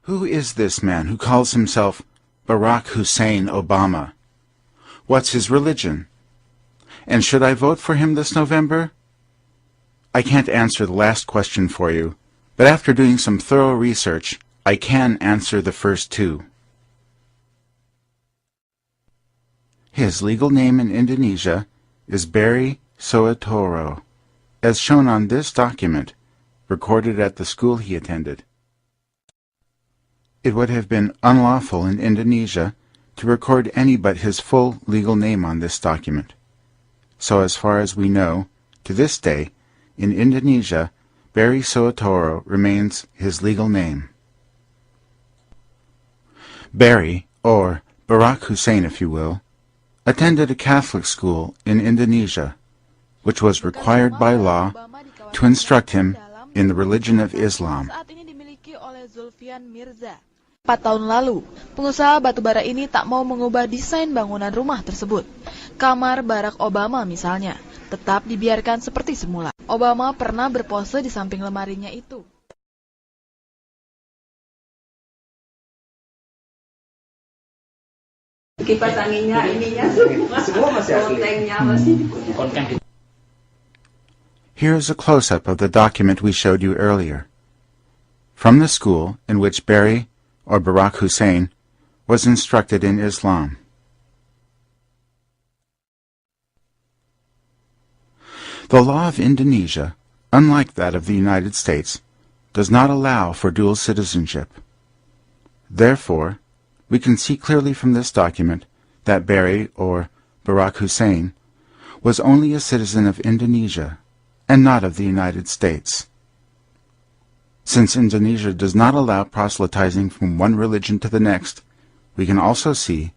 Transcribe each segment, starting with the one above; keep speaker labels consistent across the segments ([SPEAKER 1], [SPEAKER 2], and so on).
[SPEAKER 1] Who is this man who calls himself Barack Hussein Obama? What's his religion? And should I vote for him this November? I can't answer the last question for you, but after doing some thorough research, I can answer the first two. His legal name in Indonesia is Barry Soetoro, as shown on this document, recorded at the school he attended. It would have been unlawful in Indonesia to record any but his full legal name on this document. So as far as we know, to this day, in Indonesia, Barry Soetoro remains his legal name. Barry, or Barack Hussein if you will, attended a Catholic school in Indonesia, which was required by law to instruct him in the religion of Islam.
[SPEAKER 2] 4 tahun lalu, pengusaha batubara ini tak mau mengubah desain bangunan rumah tersebut. Kamar Barack Obama misalnya, tetap dibiarkan seperti semula. Obama pernah berpose di samping lemarinya itu.
[SPEAKER 3] Kipas anginnya, ininya semua masih asli.
[SPEAKER 1] Here is a close-up of the document we showed you earlier. From the school in which Barry, or Barack Hussein, was instructed in Islam. The law of Indonesia, unlike that of the United States, does not allow for dual citizenship. Therefore, we can see clearly from this document that Barry, or Barack Hussein, was only a citizen of Indonesia and not of the United States. Since Indonesia does not allow proselytizing from one religion to the next, we can also see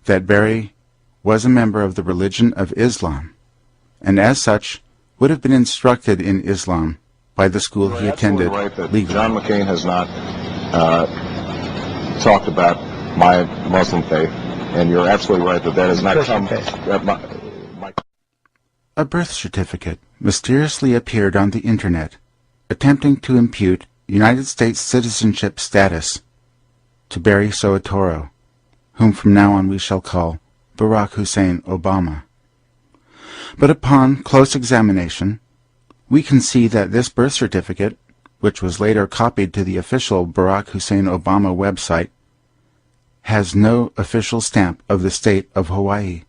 [SPEAKER 1] that Barry was a member of the religion of Islam, and as such would have been instructed in Islam by the school he attended legally.
[SPEAKER 4] John McCain has not talked about my Muslim faith, and you're absolutely right that that has not come.
[SPEAKER 1] A birth certificate mysteriously appeared on the Internet, attempting to impute United States citizenship status to Barry Soetoro, whom from now on we shall call Barack Hussein Obama. But upon close examination, we can see that this birth certificate, which was later copied to the official Barack Hussein Obama website, has no official stamp of the state of Hawaii,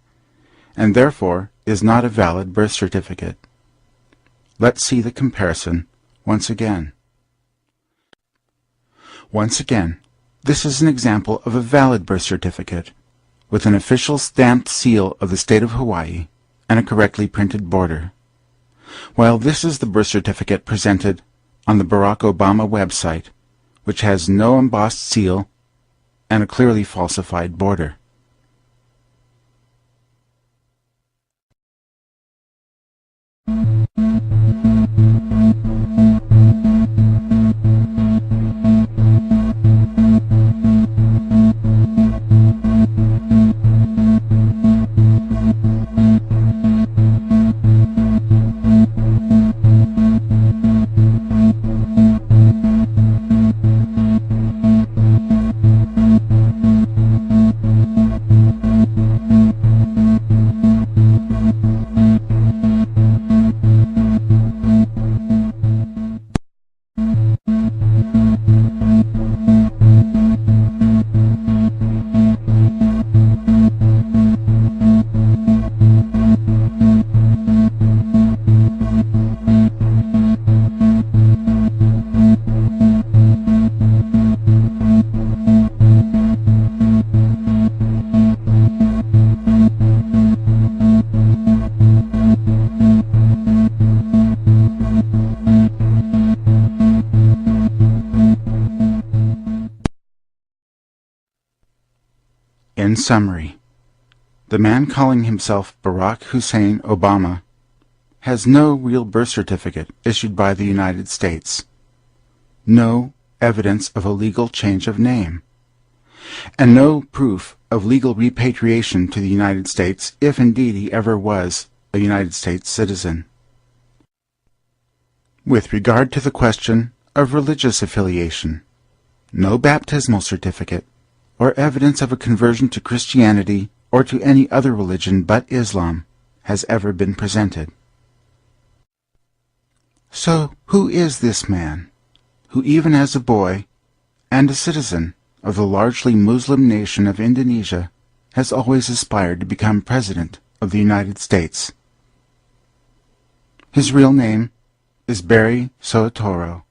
[SPEAKER 1] and therefore is not a valid birth certificate. Let's see the comparison once again. Once again, this is an example of a valid birth certificate, with an official stamped seal of the state of Hawaii and a correctly printed border, while this is the birth certificate presented on the Barack Obama website, which has no embossed seal and a clearly falsified border. In summary, the man calling himself Barack Hussein Obama has no real birth certificate issued by the United States, no evidence of a legal change of name, and no proof of legal repatriation to the United States if indeed he ever was a United States citizen. With regard to the question of religious affiliation, No baptismal certificate or evidence of a conversion to Christianity or to any other religion but Islam has ever been presented. So who is this man, who even as a boy and a citizen of the largely Muslim nation of Indonesia has always aspired to become President of the United States? His real name is Barry Soetoro.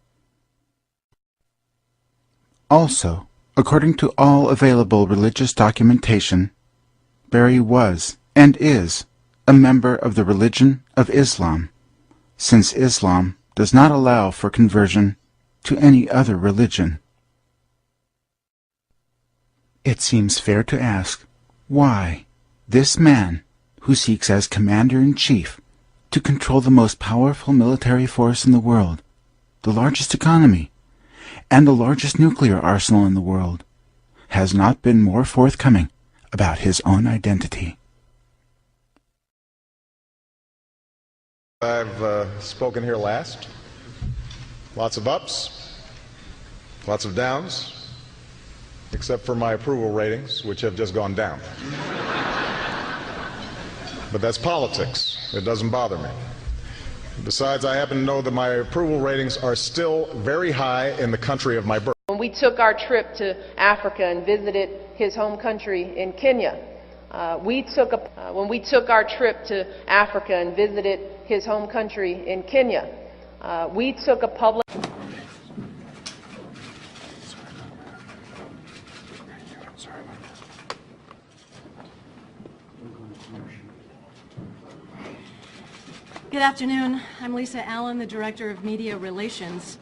[SPEAKER 1] Also, according to all available religious documentation, Barry was and is a member of the religion of Islam, since Islam does not allow for conversion to any other religion. It seems fair to ask why this man, who seeks as Commander-in-Chief to control the most powerful military force in the world, the largest economy, and the largest nuclear arsenal in the world, has not been more forthcoming about his own identity.
[SPEAKER 5] I've spoken here last. Lots of ups, lots of downs, except for my approval ratings, which have just gone down. But that's politics. It doesn't bother me. Besides, I happen to know that my approval ratings are still very high in the country of my birth.
[SPEAKER 6] When we took our trip to Africa and visited his home country in Kenya, when we took our trip to Africa and visited his home country in Kenya, we took a public...
[SPEAKER 7] Good afternoon. I'm Lisa Allen, the Director of Media Relations.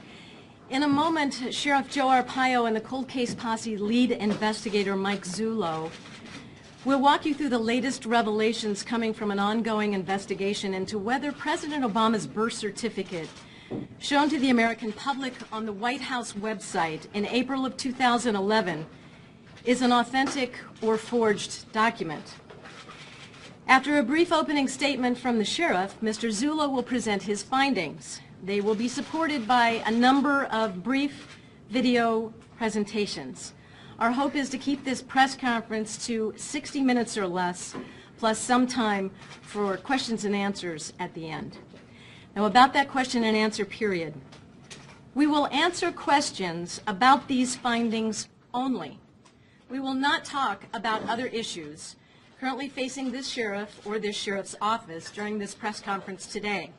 [SPEAKER 7] In a moment, Sheriff Joe Arpaio and the cold case posse lead investigator Mike Zullo will walk you through the latest revelations coming from an ongoing investigation into whether President Obama's birth certificate, shown to the American public on the White House website in April of 2011, is an authentic or forged document. After a brief opening statement from the sheriff, Mr. Zullo will present his findings. They will be supported by a number of brief video presentations. Our hope is to keep this press conference to 60 minutes or less, plus some time for questions and answers at the end. Now, about that question and answer period, we will answer questions about these findings only. We will not talk about other issues currently facing this sheriff or this sheriff's office during this press conference today.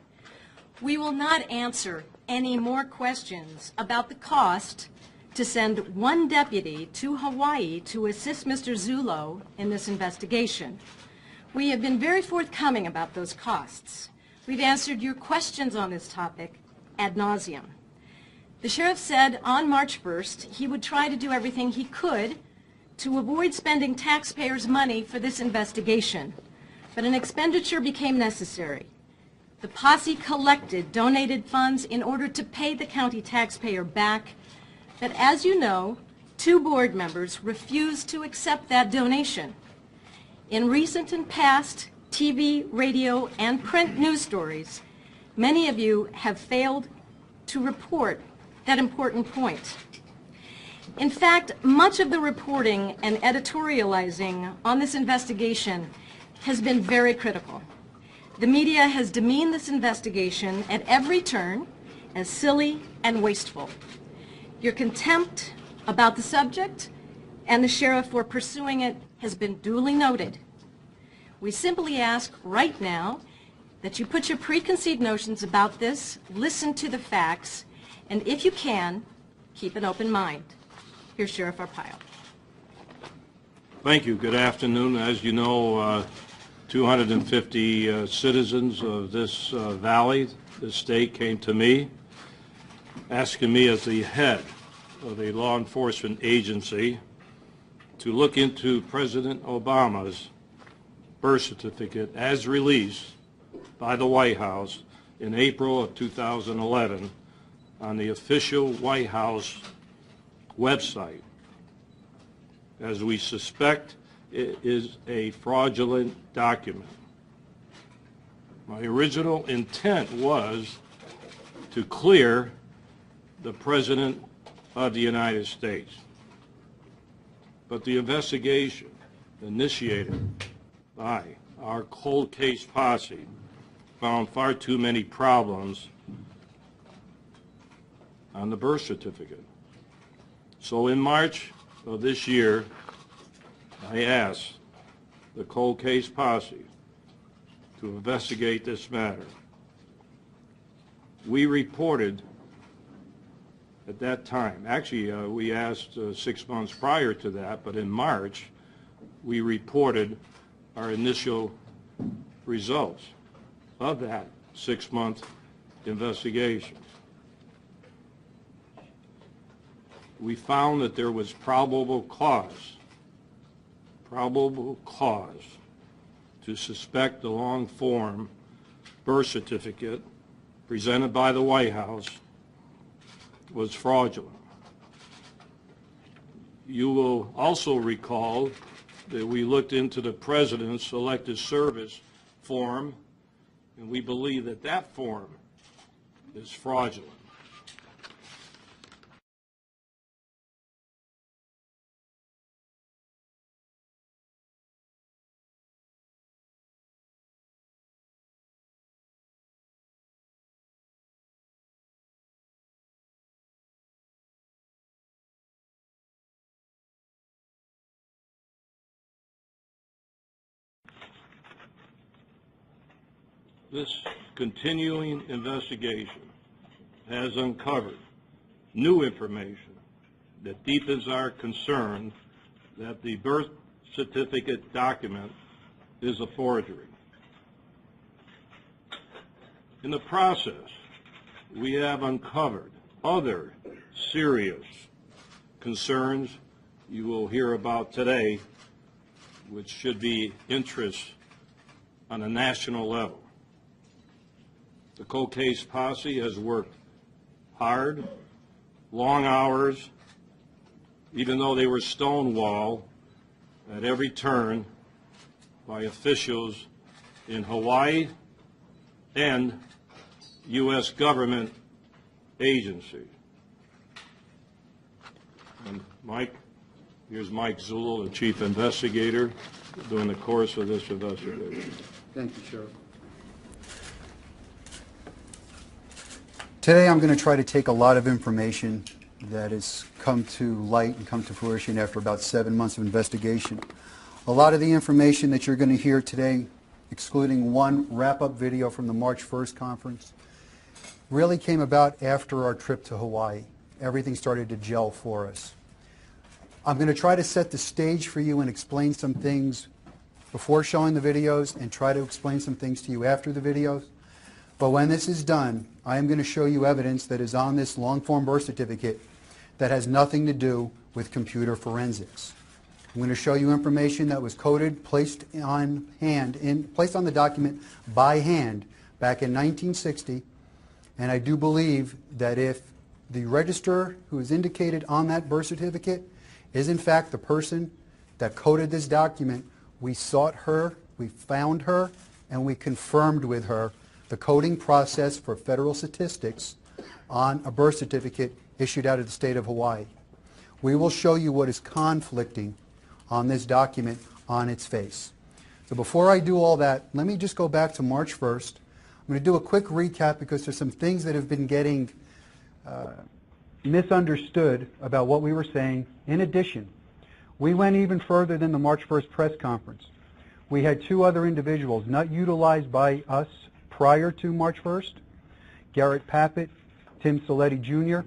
[SPEAKER 7] We will not answer any more questions about the cost to send one deputy to Hawaii to assist Mr. Zullo in this investigation. We have been very forthcoming about those costs. We've answered your questions on this topic ad nauseum. The sheriff said on March 1st he would try to do everything he could to avoid spending taxpayers' money for this investigation, but an expenditure became necessary. The posse collected donated funds in order to pay the county taxpayer back, but as you know, 2 board members refused to accept that donation. In recent and past TV, radio, and print news stories, many of you have failed to report that important point. In fact, much of the reporting and editorializing on this investigation has been very critical. The media has demeaned this investigation at every turn as silly and wasteful. Your contempt about the subject and the sheriff for pursuing it has been duly noted. We simply ask right now that you put your preconceived notions about this, listen to the facts, and if you can, keep an open mind. Here's Sheriff Arpaio.
[SPEAKER 8] Thank you. Good afternoon. As you know, 250 citizens of this valley, this state, came to me asking me as the head of a law enforcement agency to look into President Obama's birth certificate as released by the White House in April of 2011 on the official White House website, as we suspect it is a fraudulent document. My original intent was to clear the President of the United States. But the investigation initiated by our cold case posse found far too many problems on the birth certificate. So in March of this year, I asked the cold case posse to investigate this matter. We reported at that time, actually we asked 6 months prior to that, but in March we reported our initial results of that 6-month investigation. We found that there was probable cause to suspect the long-form birth certificate presented by the White House was fraudulent. You will also recall that we looked into the President's Elected Service form, and we believe that that form is fraudulent. This continuing investigation has uncovered new information that deepens our concern that the birth certificate document is a forgery. In the process, we have uncovered other serious concerns you will hear about today, which should be interest on a national level. The cold case posse has worked hard, long hours, even though they were stonewalled at every turn by officials in Hawaii and U.S. government agencies. And Mike, here's Mike Zulo, the chief investigator, during the course of this investigation.
[SPEAKER 9] Thank you, Sheriff. Today I'm going to try to take a lot of information that has come to light and come to fruition after about 7 months of investigation. A lot of the information that you're going to hear today, excluding one wrap-up video from the March 1st conference, really came about after our trip to Hawaii. Everything started to gel for us. I'm going to try to set the stage for you and explain some things before showing the videos and try to explain some things to you after the videos. But when this is done, I am going to show you evidence that is on this long-form birth certificate that has nothing to do with computer forensics. I'm going to show you information that was coded, placed on the document by hand back in 1960, and I do believe that if the register who is indicated on that birth certificate is in fact the person that coded this document, we sought her, we found her, and we confirmed with her the coding process for federal statistics on a birth certificate issued out of the state of Hawaii. We will show you what is conflicting on this document on its face. So before I do all that, let me just go back to March 1st. I'm going to do a quick recap because there's some things that have been getting misunderstood about what we were saying. In addition, we went even further than the March 1st press conference. We had two other individuals not utilized by us prior to March 1st, Garrett Pappett, Tim Soletti Jr.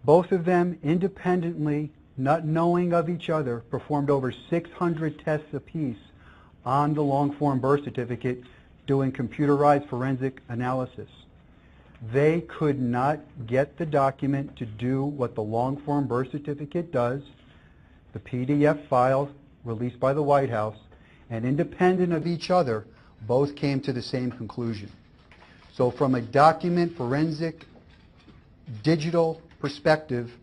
[SPEAKER 9] Both of them independently, not knowing of each other, performed over 600 tests apiece on the long-form birth certificate doing computerized forensic analysis. They could not get the document to do what the long-form birth certificate does, the PDF file released by the White House, and independent of each other, both came to the same conclusion. So from a document forensic digital perspective,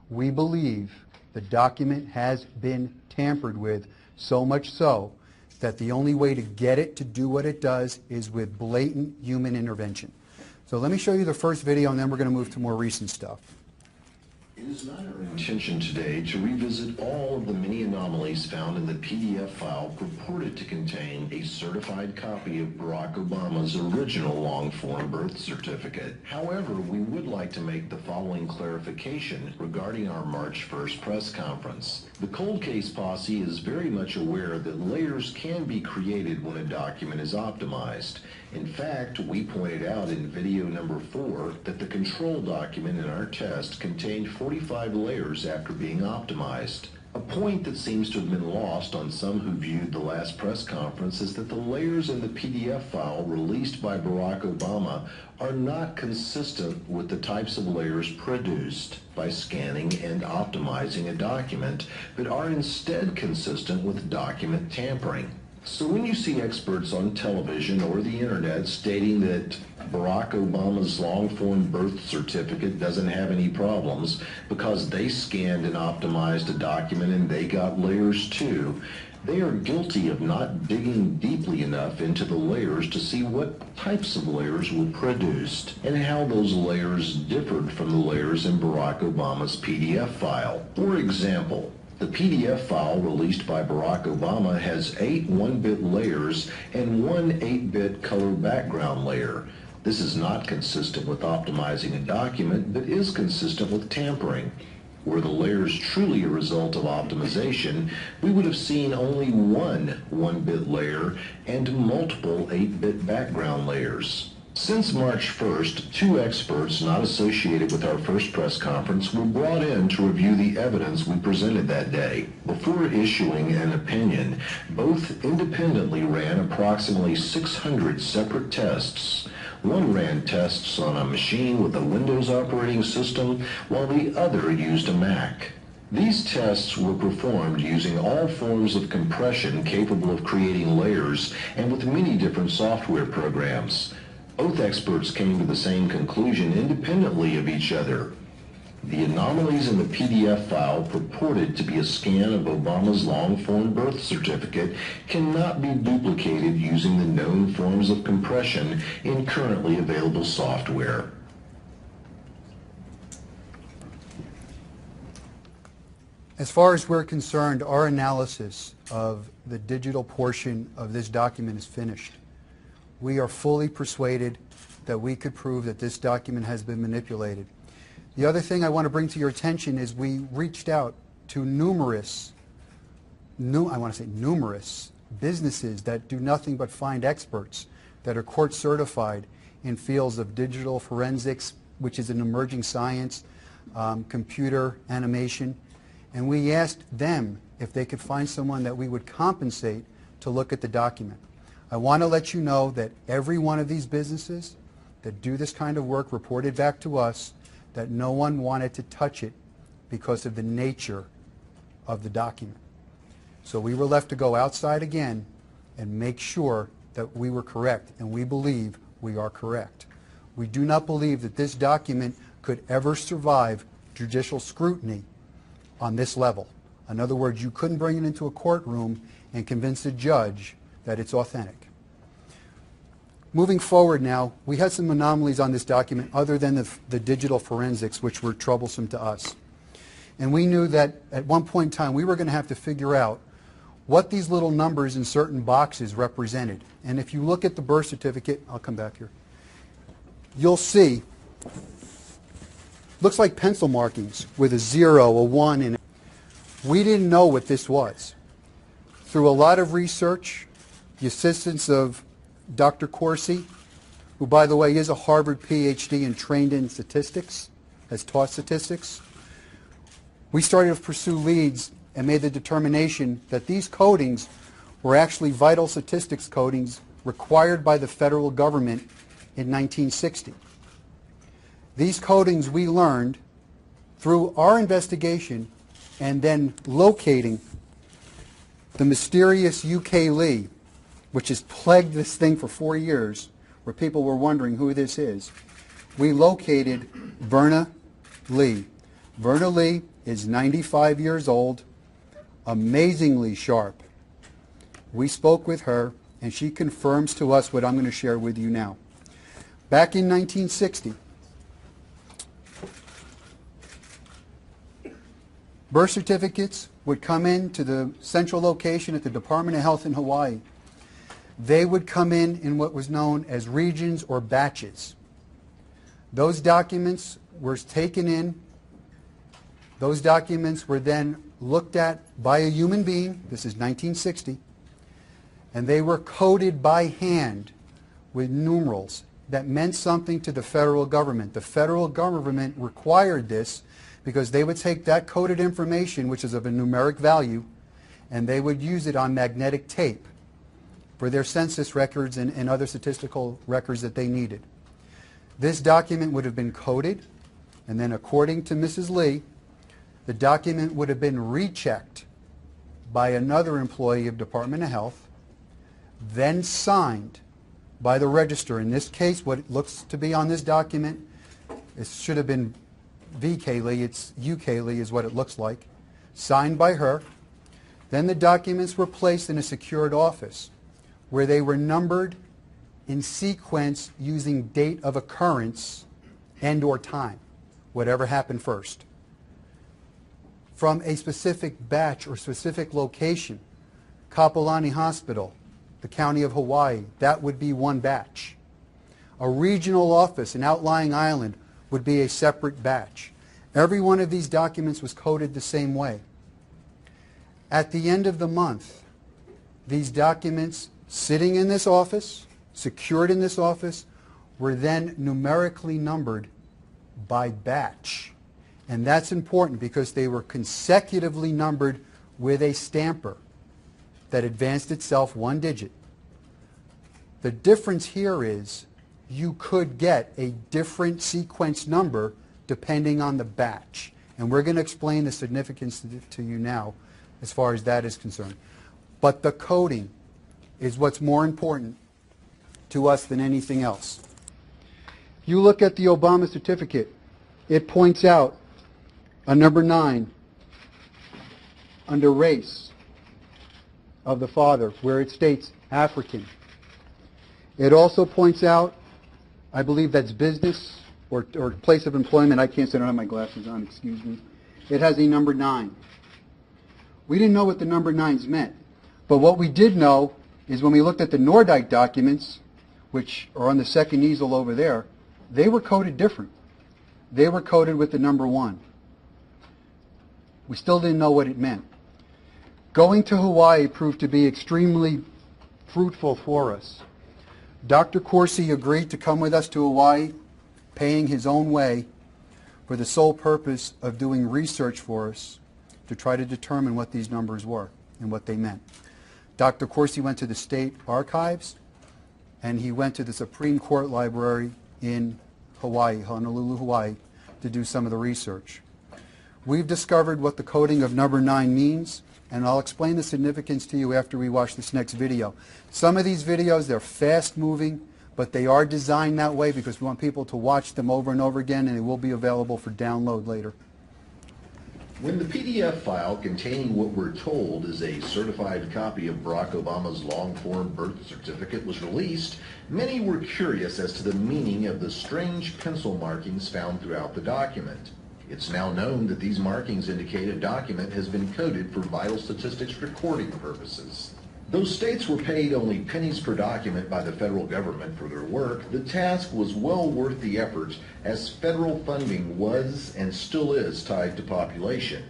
[SPEAKER 9] we believe the document has been tampered with, so much so that the only way to get it to do what it does is with blatant human intervention. So let me show you the first video and then we're going to move to more recent stuff.
[SPEAKER 10] It is not our intention today to revisit all of the many anomalies found in the PDF file purported to contain a certified copy of Barack Obama's original long-form birth certificate. However, we would like to make the following clarification regarding our March 1st press conference. The cold case posse is very much aware that layers can be created when a document is optimized. In fact, we pointed out in video number 4 that the control document in our test contained 45 layers after being optimized. A point that seems to have been lost on some who viewed the last press conference is that the layers in the PDF file released by Barack Obama are not consistent with the types of layers produced by scanning and optimizing a document, but are instead consistent with document tampering. So when you see experts on television or the internet stating that Barack Obama's long-form birth certificate doesn't have any problems because they scanned and optimized a document and they got layers too, they are guilty of not digging deeply enough into the layers to see what types of layers were produced and how those layers differed from the layers in Barack Obama's PDF file. For example, the PDF file released by Barack Obama has 8 1-bit layers and 1 8-bit color background layer. This is not consistent with optimizing a document, but is consistent with tampering. Were the layers truly a result of optimization, we would have seen only 1 1-bit layer and multiple 8-bit background layers. Since March 1st, 2 experts not associated with our first press conference were brought in to review the evidence we presented that day. Before issuing an opinion, both independently ran approximately 600 separate tests. One ran tests on a machine with a Windows operating system, while the other used a Mac. These tests were performed using all forms of compression capable of creating layers and with many different software programs. Both experts came to the same conclusion independently of each other. The anomalies in the PDF file purported to be a scan of Obama's long-form birth certificate cannot be duplicated using the known forms of compression in currently available software.
[SPEAKER 9] As far as we're concerned, our analysis of the digital portion of this document is finished. We are fully persuaded that we could prove that this document has been manipulated. The other thing I want to bring to your attention is we reached out to numerous businesses that do nothing but find experts that are court certified in fields of digital forensics, which is an emerging science, computer animation, and we asked them if they could find someone that we would compensate to look at the document. I want to let you know that every one of these businesses that do this kind of work reported back to us that no one wanted to touch it because of the nature of the document. So we were left to go outside again and make sure that we were correct, and we believe we are correct. We do not believe that this document could ever survive judicial scrutiny on this level. In other words, you couldn't bring it into a courtroom and convince a judge that it's authentic. Moving forward now, we had some anomalies on this document other than the digital forensics, which were troublesome to us. And we knew that at one point in time we were going to have to figure out what these little numbers in certain boxes represented. And if you look at the birth certificate, I'll come back here, you'll see, looks like pencil markings with a 0, a 1 in it. We didn't know what this was. Through a lot of research, the assistance of Dr. Corsi, who, by the way, is a Harvard PhD and trained in statistics, has taught statistics, we started to pursue leads and made the determination that these codings were actually vital statistics codings required by the federal government in 1960. These codings we learned through our investigation and then locating the mysterious UK Lee, which has plagued this thing for 4 years, where people were wondering who this is. We located Verna Lee. Verna Lee is 95 years old, amazingly sharp. We spoke with her, and she confirms to us what I'm going to share with you now. Back in 1960, Birth certificates would come in to the central location at the Department of Health in Hawaii. They would come in what was known as regions or batches. Those documents were taken in. Those documents were then looked at by a human being. This is 1960. And they were coded by hand with numerals that meant something to the federal government. The federal government required this because they would take that coded information, which is of a numeric value, and they would use it on magnetic tape for their census records and other statistical records that they needed. This document would have been coded, and then according to Mrs. Lee, the document would have been rechecked by another employee of Department of Health, then signed by the register. In this case, what it looks to be on this document, it should have been V.K. Lee, it's U.K. Lee is what it looks like, signed by her. Then the documents were placed in a secured office where they were numbered in sequence using date of occurrence and or time, whatever happened first. From a specific batch or specific location, Kapolani Hospital, the county of Hawaii, that would be one batch. A regional office, an outlying island, would be a separate batch. Every one of these documents was coded the same way. At the end of the month, these documents sitting in this office, secured in this office, were then numerically numbered by batch. And that's important because they were consecutively numbered with a stamper that advanced itself one digit. The difference here is you could get a different sequence number depending on the batch. And we're going to explain the significance to you now as far as that is concerned. But the coding is what's more important to us than anything else. You look at the Obama certificate, it points out a number 9 under race of the father, where it states African. It also points out, I believe that's business or place of employment. I can't say, I don't have my glasses on, excuse me. It has a number 9. We didn't know what the number 9s meant. But what we did know is when we looked at the Nordike documents, which are on the second easel over there, they were coded different. They were coded with the number 1. We still didn't know what it meant. Going to Hawaii proved to be extremely fruitful for us. Dr. Corsi agreed to come with us to Hawaii, paying his own way, for the sole purpose of doing research for us to try to determine what these numbers were and what they meant. Dr. Corsi went to the state archives, and he went to the Supreme Court Library in Hawaii, Honolulu, Hawaii, to do some of the research. We've discovered what the coding of number 9 means, and I'll explain the significance to you after we watch this next video. Some of these videos, they're fast-moving, but they are designed that way because we want people to watch them over and over again, and they will be available for download later.
[SPEAKER 10] When the PDF file containing what we're told is a certified copy of Barack Obama's long-form birth certificate was released, many were curious as to the meaning of the strange pencil markings found throughout the document. It's now known that these markings indicate a document has been coded for vital statistics recording purposes. Though states were paid only pennies per document by the federal government for their work, the task was well worth the effort, as federal funding was and still is tied to population.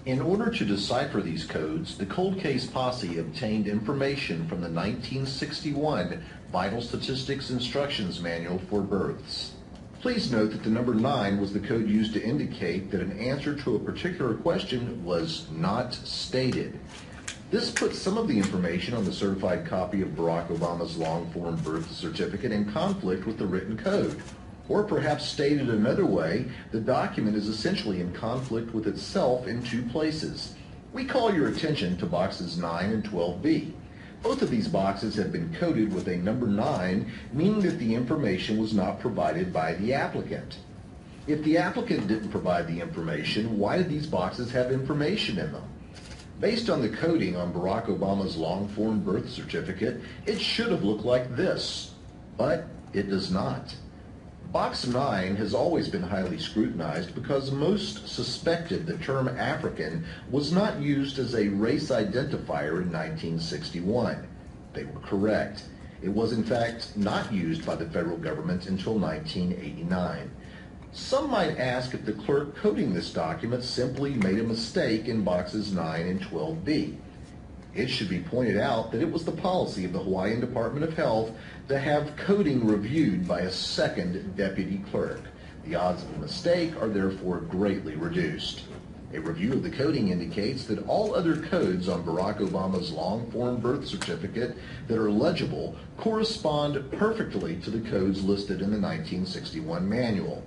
[SPEAKER 10] In order to decipher these codes, the cold case posse obtained information from the 1961 Vital Statistics Instructions Manual for Births. Please note that the number 9 was the code used to indicate that an answer to a particular question was not stated. This puts some of the information on the certified copy of Barack Obama's long-form birth certificate in conflict with the written code. Or perhaps stated another way, the document is essentially in conflict with itself in 2 places. We call your attention to boxes 9 and 12B. Both of these boxes have been coded with a number 9, meaning that the information was not provided by the applicant. If the applicant didn't provide the information, why did these boxes have information in them? Based on the coding on Barack Obama's long-form birth certificate, it should have looked like this, but it does not. Box 9 has always been highly scrutinized because most suspected the term African was not used as a race identifier in 1961. They were correct. It was in fact not used by the federal government until 1989. Some might ask if the clerk coding this document simply made a mistake in boxes 9 and 12B. It should be pointed out that it was the policy of the Hawaiian Department of Health to have coding reviewed by a second deputy clerk. The odds of a mistake are therefore greatly reduced. A review of the coding indicates that all other codes on Barack Obama's long-form birth certificate that are legible correspond perfectly to the codes listed in the 1961 manual.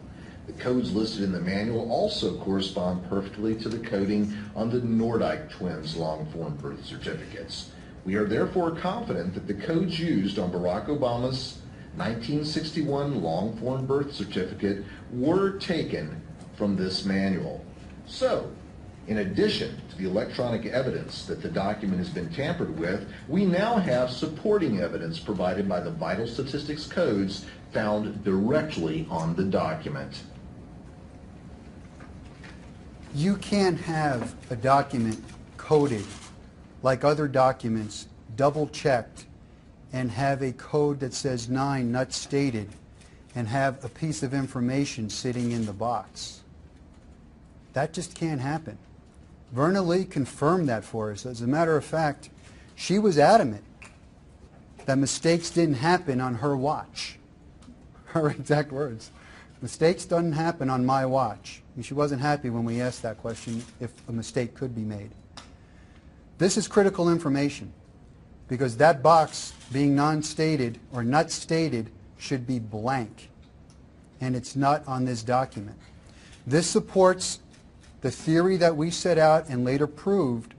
[SPEAKER 10] The codes listed in the manual also correspond perfectly to the coding on the Nordyke twins' long-form birth certificates. We are therefore confident that the codes used on Barack Obama's 1961 long-form birth certificate were taken from this manual. So, in addition to the electronic evidence that the document has been tampered with, we now have supporting evidence provided by the vital statistics codes found directly on the document.
[SPEAKER 9] You can't have a document coded like other documents, double-checked, and have a code that says 9 not stated, and have a piece of information sitting in the box. That just can't happen. Verna Lee confirmed that for us. As a matter of fact, she was adamant that mistakes didn't happen on her watch. Her exact words. Mistakes don't happen on my watch. And she wasn't happy when we asked that question if a mistake could be made. This is critical information because that box being non-stated or not stated should be blank, and it's not on this document. This supports the theory that we set out and later proved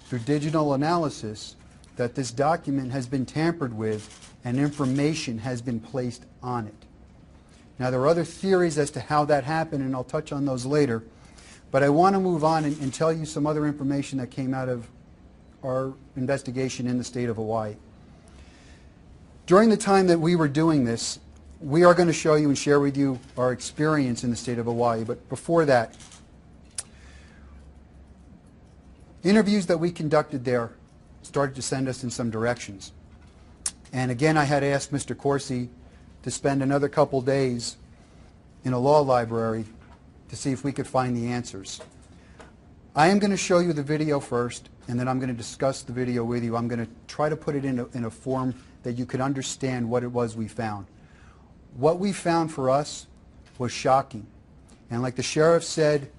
[SPEAKER 9] through digital analysis that this document has been tampered with and information has been placed on it. Now, there are other theories as to how that happened, and I'll touch on those later, but I want to move on and tell you some other information that came out of our investigation in the state of Hawaii. During the time that we were doing this, we are going to show you and share with you our experience in the state of Hawaii, but before that, interviews that we conducted there started to send us in some directions. And again, I had asked Mr. Corsi to spend another couple days in a law library to see if we could find the answers. I am going to show you the video first, and then I'm going to discuss the video with you. I'm going to try to put it in a form that you could understand what it was we found. What we found for us was shocking. And like the sheriff said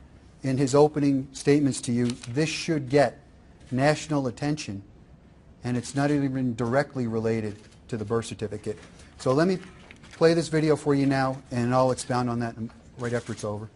[SPEAKER 9] in his opening statements to you, this should get national attention, and it's not even directly related to the birth certificate. So let me play this video for you now, and I'll expound on that right after it's over.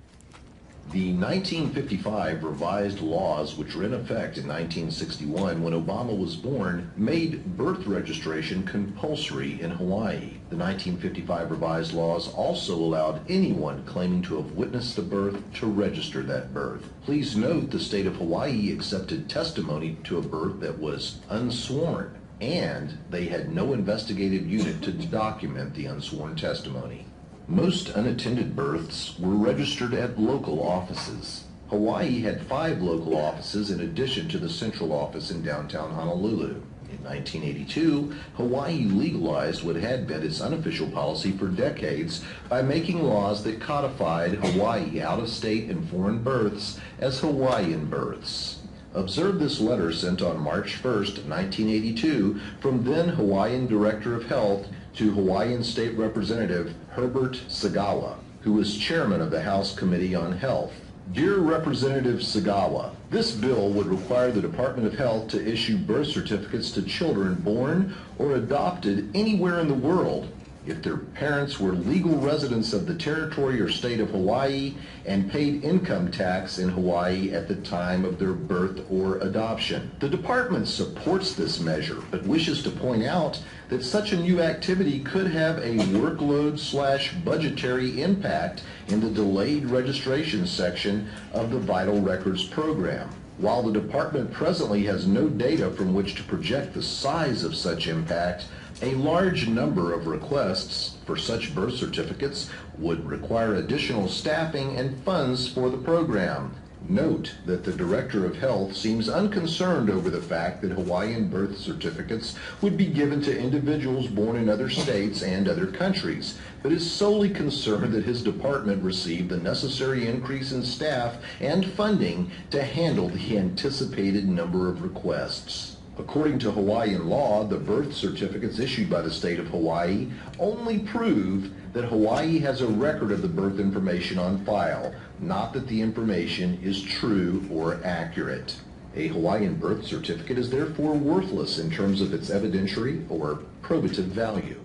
[SPEAKER 10] The 1955 revised laws, which were in effect in 1961 when Obama was born, made birth registration compulsory in Hawaii. The 1955 revised laws also allowed anyone claiming to have witnessed a birth to register that birth. Please note the state of Hawaii accepted testimony to a birth that was unsworn, and they had no investigative unit to document the unsworn testimony. Most unattended births were registered at local offices. Hawaii had 5 local offices in addition to the central office in downtown Honolulu. In 1982, Hawaii legalized what had been its unofficial policy for decades by making laws that codified Hawaii out-of-state and foreign births as Hawaiian births. Observe this letter sent on March 1st, 1982 from then Hawaiian Director of Health to Hawaiian State Representative Herbert Sagawa, who was chairman of the House Committee on Health. Dear Representative Sagawa, this bill would require the Department of Health to issue birth certificates to children born or adopted anywhere in the world if their parents were legal residents of the territory or state of Hawaii and paid income tax in Hawaii at the time of their birth or adoption. The department supports this measure, but wishes to point out that such a new activity could have a workload/budgetary impact in the delayed registration section of the Vital Records program. While the department presently has no data from which to project the size of such impact, A large number of requests for such birth certificates would require additional staffing and funds for the program. Note that the Director of Health seems unconcerned over the fact that Hawaiian birth certificates would be given to individuals born in other states and other countries, but is solely concerned that his department receive the necessary increase in staff and funding to handle the anticipated number of requests. According to Hawaiian law, the birth certificates issued by the state of Hawaii only prove that Hawaii has a record of the birth information on file, not that the information is true or accurate. A Hawaiian birth certificate is therefore worthless in terms of its evidentiary or probative value.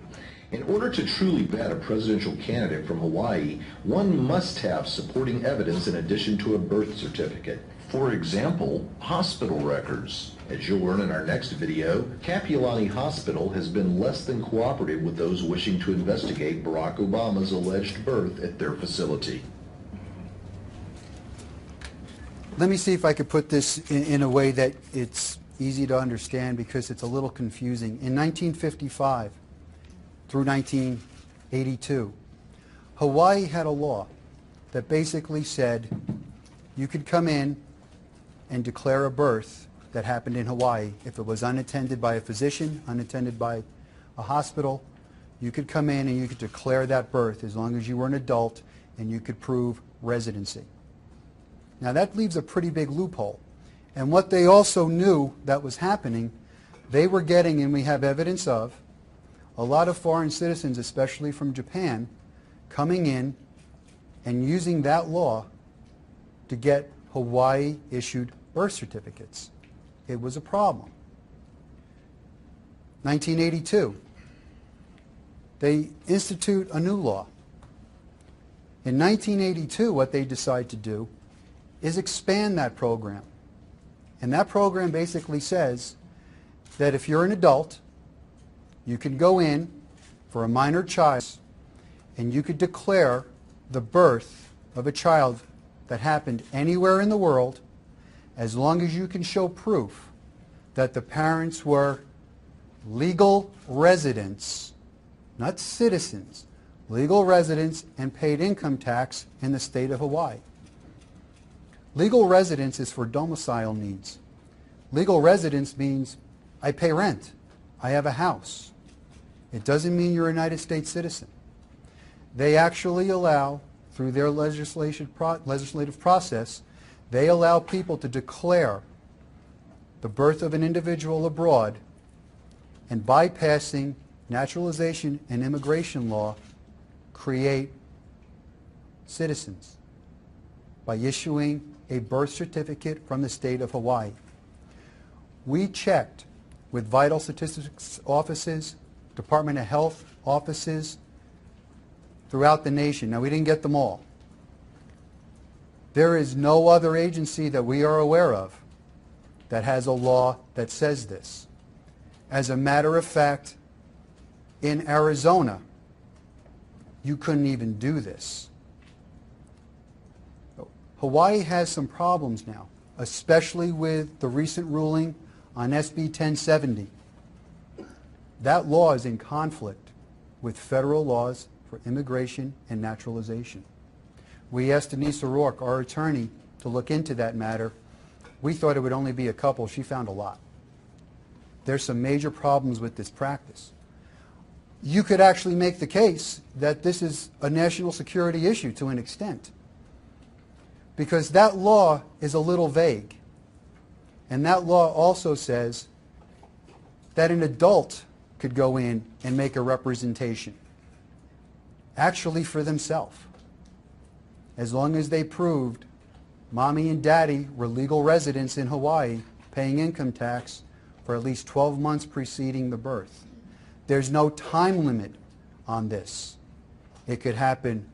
[SPEAKER 10] In order to truly vet a presidential candidate from Hawaii, one must have supporting evidence in addition to a birth certificate. For example, hospital records. As you'll learn in our next video, Kapiolani Hospital has been less than cooperative with those wishing to investigate Barack Obama's alleged birth at their facility.
[SPEAKER 9] Let me see if I could put this in a way that it's easy to understand, because it's a little confusing. In 1955 through 1982, Hawaii had a law that basically said you could come in and declare a birth that happened in Hawaii. If it was unattended by a physician, unattended by a hospital, you could come in and you could declare that birth as long as you were an adult and you could prove residency. Now that leaves a pretty big loophole. And what they also knew that was happening, they were getting, and we have evidence of, a lot of foreign citizens, especially from Japan, coming in and using that law to get Hawaii issued birth certificates. It was a problem. 1982, they institute a new law. In 1982, what they decide to do is expand that program. And that program basically says that if you're an adult, you can go in for a minor child and you could declare the birth of a child that happened anywhere in the world, as long as you can show proof that the parents were legal residents, not citizens, legal residents, and paid income tax in the state of Hawaii. Legal residence is for domicile needs. Legal residence means I pay rent, I have a house. It doesn't mean you're a United States citizen. They actually allow, through their legislative process, they allow people to declare the birth of an individual abroad, and bypassing naturalization and immigration law, create citizens by issuing a birth certificate from the state of Hawaii. We checked with vital statistics offices, Department of Health offices throughout the nation. Now, we didn't get them all. There is no other agency that we are aware of that has a law that says this. As a matter of fact, in Arizona, you couldn't even do this. Hawaii has some problems now, especially with the recent ruling on SB 1070. That law is in conflict with federal laws for immigration and naturalization. We asked Denise O'Rourke, our attorney, to look into that matter. We thought it would only be a couple. She found a lot. There's some major problems with this practice. You could actually make the case that this is a national security issue to an extent, because that law is a little vague. And that law also says that an adult could go in and make a representation, actually for themselves, as long as they proved mommy and daddy were legal residents in Hawaii paying income tax for at least 12 months preceding the birth. There's no time limit on this. It could happen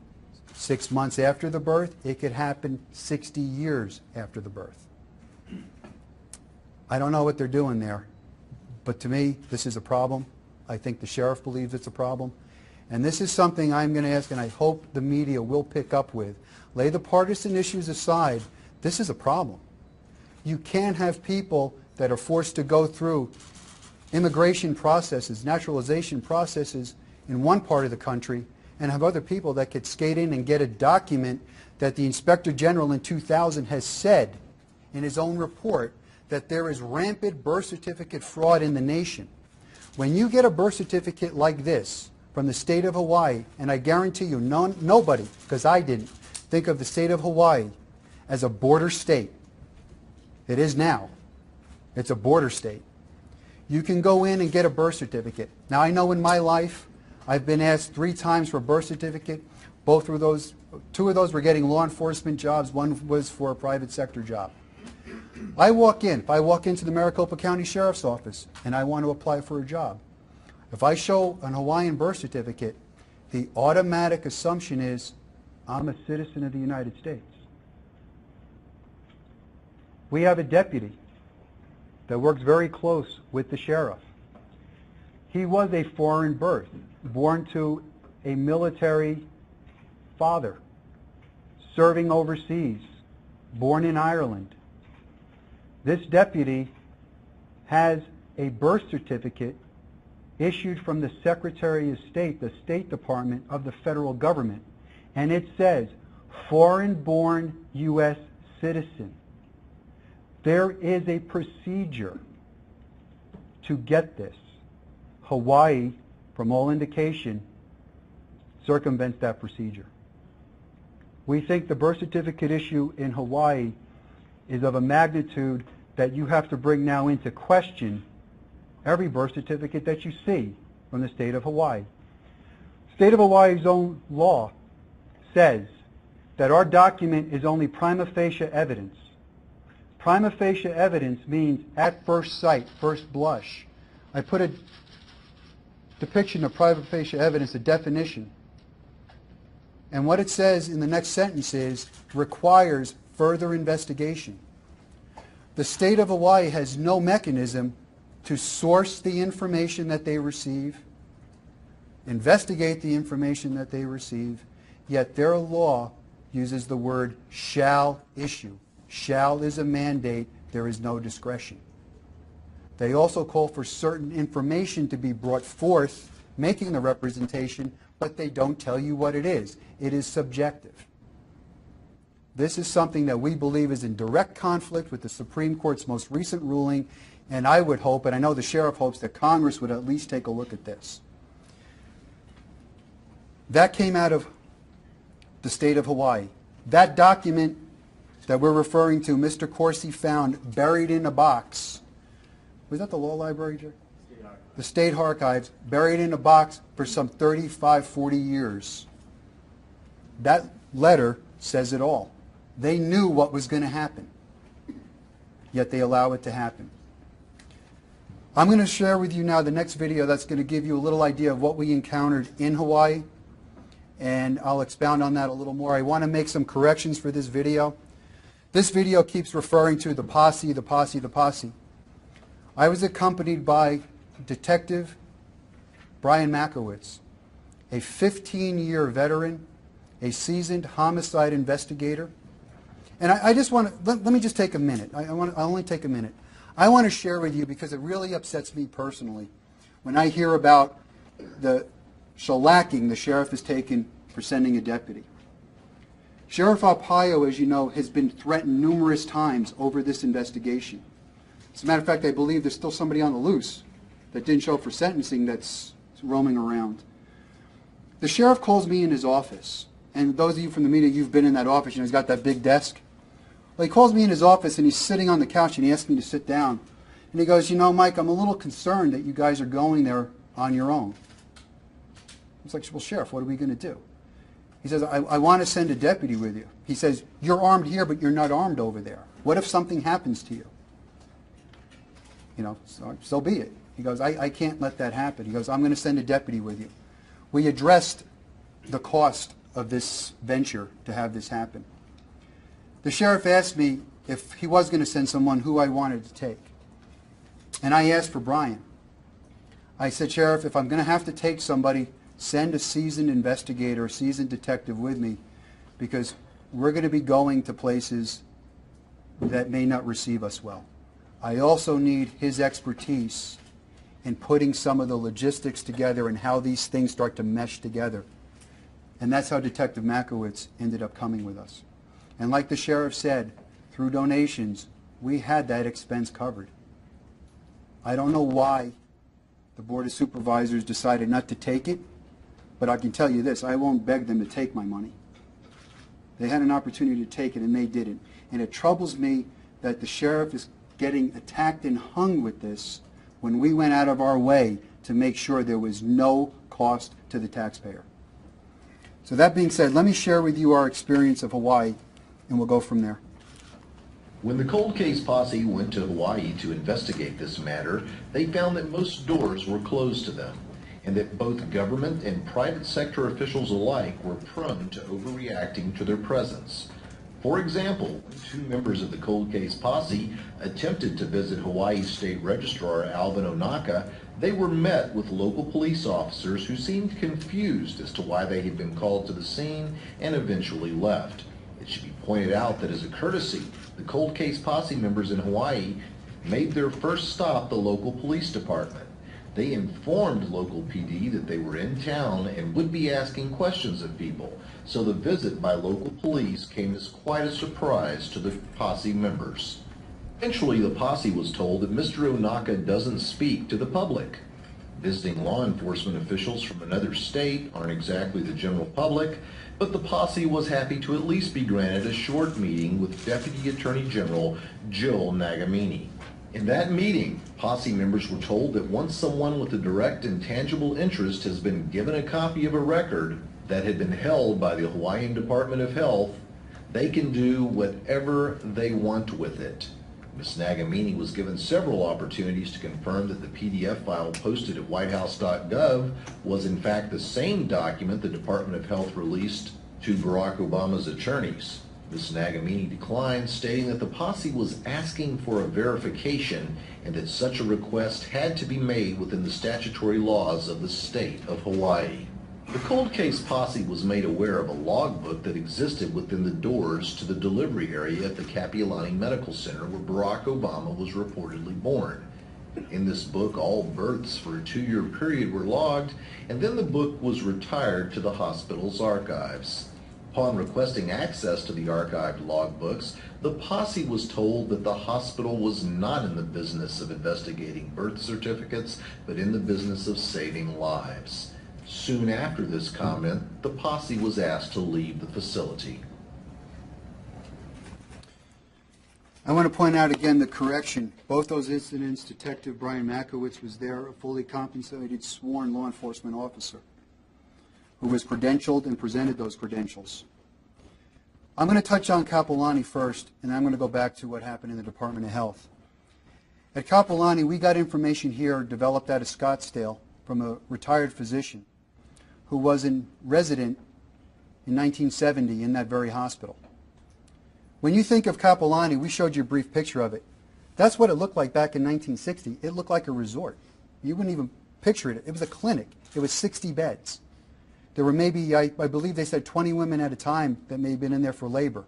[SPEAKER 9] 6 months after the birth. It could happen 60 years after the birth. I don't know what they're doing there, but to me, this is a problem. I think the sheriff believes it's a problem. And this is something I'm going to ask, and I hope the media will pick up with. Lay the partisan issues aside. This is a problem. You can't have people that are forced to go through immigration processes, naturalization processes in one part of the country, and have other people that could skate in and get a document that the Inspector General in 2000 has said in his own report that there is rampant birth certificate fraud in the nation. When you get a birth certificate like this from the state of Hawaii, and I guarantee you nobody, because I didn't, think of the state of Hawaii as a border state. It is now. It's a border state. You can go in and get a birth certificate. Now I know in my life I've been asked 3 times for a birth certificate. Both of those, 2 of those were getting law enforcement jobs. 1 was for a private sector job. If I walk into the Maricopa County Sheriff's Office and I want to apply for a job, if I show an Hawaiian birth certificate, the automatic assumption is I'm a citizen of the United States. We have a deputy that works very close with the sheriff. He was a foreign birth, born to a military father, serving overseas, born in Ireland. This deputy has a birth certificate issued from the Secretary of State, the State Department of the federal government, and it says, foreign-born U.S. citizen. There is a procedure to get this. Hawaii, from all indication, circumvents that procedure. We think the birth certificate issue in Hawaii is of a magnitude that you have to bring now into question every birth certificate that you see from the state of Hawaii. State of Hawaii's own law says that our document is only prima facie evidence. Prima facie evidence means at first sight, first blush. I put a depiction of prima facie evidence, a definition. And what it says in the next sentence is, requires further investigation. The state of Hawaii has no mechanism to source the information that they receive, investigate the information that they receive, yet their law uses the word shall issue. Shall is a mandate, there is no discretion. They also call for certain information to be brought forth, making the representation, but they don't tell you what it is. It is subjective. This is something that we believe is in direct conflict with the Supreme Court's most recent ruling, and I would hope, and I know the sheriff hopes, that Congress would at least take a look at this. That came out of the state of Hawaii. That document that we're referring to, Mr. Corsi found buried in a box. Was that the law library, Jay? The state archives, buried in a box for some 35, 40 years. That letter says it all. They knew what was going to happen, yet they allow it to happen. I'm going to share with you now the next video that's going to give you a little idea of what we encountered in Hawaii, and I'll expound on that a little more. I want to make some corrections for this video. This video keeps referring to the posse, the posse, the posse. I was accompanied by Detective Brian Makowitz, a 15-year veteran, a seasoned homicide investigator. And I just want to, let me just take a minute. I'll only take a minute. I want to share with you, because it really upsets me personally when I hear about the shellacking the sheriff has taken for sending a deputy. Sheriff Arpaio, as you know, has been threatened numerous times over this investigation. As a matter of fact, I believe there's still somebody on the loose that didn't show up for sentencing that's roaming around. The sheriff calls me in his office, and those of you from the media, you've been in that office, you know, he's got that big desk. Well, he calls me in his office, and he's sitting on the couch, and he asks me to sit down. And he goes, you know, Mike, I'm a little concerned that you guys are going there on your own. I was like, well, Sheriff, what are we going to do? He says, I want to send a deputy with you. He says, you're armed here, but you're not armed over there. What if something happens to you? You know, so be it. He goes, I can't let that happen. He goes, I'm going to send a deputy with you. We addressed the cost of this venture to have this happen. The sheriff asked me if he was going to send someone, who I wanted to take. And I asked for Brian. I said, Sheriff, if I'm going to have to take somebody, send a seasoned investigator, a seasoned detective with me, because we're going to be going to places that may not receive us well. I also need his expertise in putting some of the logistics together and how these things start to mesh together. And that's how Detective Makowitz ended up coming with us. And like the sheriff said, through donations, we had that expense covered. I don't know why the Board of Supervisors decided not to take it, but I can tell you this, I won't beg them to take my money. They had an opportunity to take it and they didn't. And it troubles me that the sheriff is getting attacked and hung with this when we went out of our way to make sure there was no cost to the taxpayer. So that being said, let me share with you our experience of Hawaii, and we'll go from there.
[SPEAKER 10] When the cold case posse went to Hawaii to investigate this matter, they found that most doors were closed to them, and that both government and private sector officials alike were prone to overreacting to their presence. For example, when two members of the cold case posse attempted to visit Hawaii State Registrar Alvin Onaka, they were met with local police officers who seemed confused as to why they had been called to the scene and eventually left. It should be pointed out that as a courtesy, the cold case posse members in Hawaii made their first stop the local police department. They informed local PD that they were in town and would be asking questions of people, so the visit by local police came as quite a surprise to the posse members. Eventually, the posse was told that Mr. Onaka doesn't speak to the public. Visiting law enforcement officials from another state aren't exactly the general public, but the posse was happy to at least be granted a short meeting with Deputy Attorney General Jill Nagamini. In that meeting, posse members were told that once someone with a direct and tangible interest has been given a copy of a record that had been held by the Hawaiian Department of Health, they can do whatever they want with it. Ms. Nagamini was given several opportunities to confirm that the PDF file posted at whitehouse.gov was in fact the same document the Department of Health released to Barack Obama's attorneys. Ms. Nagamini declined, stating that the posse was asking for a verification and that such a request had to be made within the statutory laws of the state of Hawaii. The cold case posse was made aware of a logbook that existed within the doors to the delivery area at the Kapiolani Medical Center where Barack Obama was reportedly born. In this book, all births for a 2-year period were logged, and then the book was retired to the hospital's archives. Upon requesting access to the archived logbooks, the posse was told that the hospital was not in the business of investigating birth certificates, but in the business of saving lives. Soon after this comment, the posse was asked to leave the facility.
[SPEAKER 9] I want to point out again the correction. Both those incidents, Detective Brian Makowitz was there, a fully compensated sworn law enforcement officer who was credentialed and presented those credentials. I'm going to touch on Kapiolani first, and I'm going to go back to what happened in the Department of Health. At Kapiolani, we got information here developed out of Scottsdale from a retired physician who was a resident in 1970 in that very hospital. When you think of Kapiolani, we showed you a brief picture of it. That's what it looked like back in 1960. It looked like a resort. You wouldn't even picture it. It was a clinic. It was 60 beds. There were maybe, I believe they said 20 women at a time that may have been in there for labor.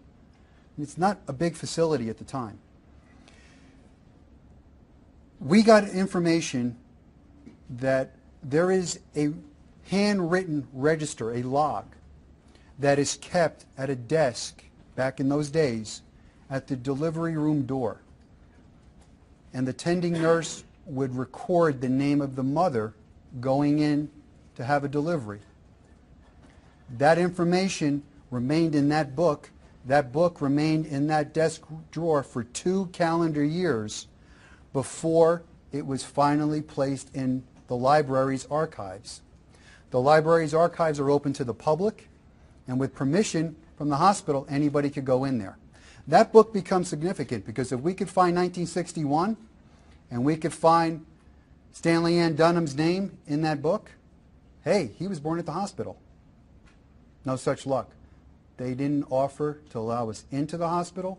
[SPEAKER 9] It's not a big facility at the time. We got information that there is a handwritten register, a log, that is kept at a desk back in those days at the delivery room door. And the tending nurse would record the name of the mother going in to have a delivery. That information remained in that book. That book remained in that desk drawer for 2 calendar years before it was finally placed in the library's archives. The library's archives are open to the public, and with permission from the hospital, anybody could go in there. That book becomes significant because if we could find 1961 and we could find Stanley Ann Dunham's name in that book, hey, he was born at the hospital. No such luck. They didn't offer to allow us into the hospital.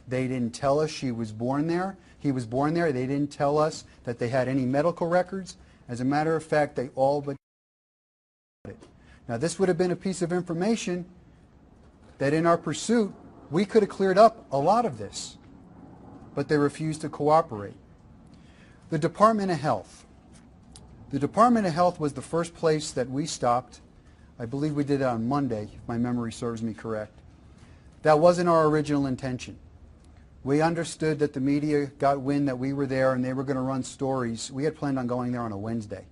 [SPEAKER 9] They didn't tell us she was born there. He was born there. They didn't tell us that they had any medical records. As a matter of fact, they all but it. Now, this would have been a piece of information that in our pursuit, we could have cleared up a lot of this, but they refused to cooperate. The Department of Health. The Department of Health was the first place that we stopped. I believe we did it on Monday, if my memory serves me correct. That wasn't our original intention. We understood that the media got wind that we were there and they were going to run stories. We had planned on going there on a Wednesday.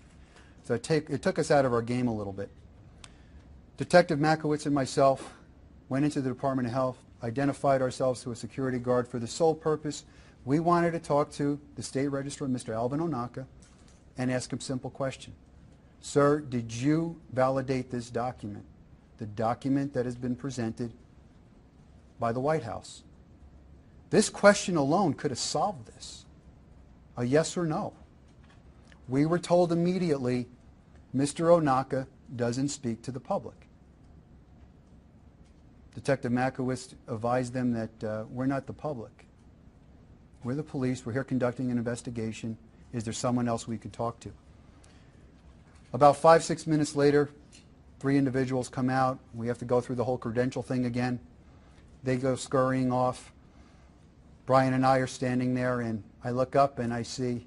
[SPEAKER 9] So it took us out of our game a little bit. Detective Makowitz and myself went into the Department of Health, identified ourselves to a security guard for the sole purpose. We wanted to talk to the state registrar, Mr. Alvin Onaka, and ask him a simple question. Sir, did you validate this document, the document that has been presented by the White House? This question alone could have solved this, a yes or no. We were told immediately, Mr. Onaka doesn't speak to the public. Detective Makowitz advised them that we're not the public. We're the police. We're here conducting an investigation. Is there someone else we could talk to? About 5-6 minutes later, 3 individuals come out. We have to go through the whole credential thing again. They go scurrying off. Brian and I are standing there, and I look up and I see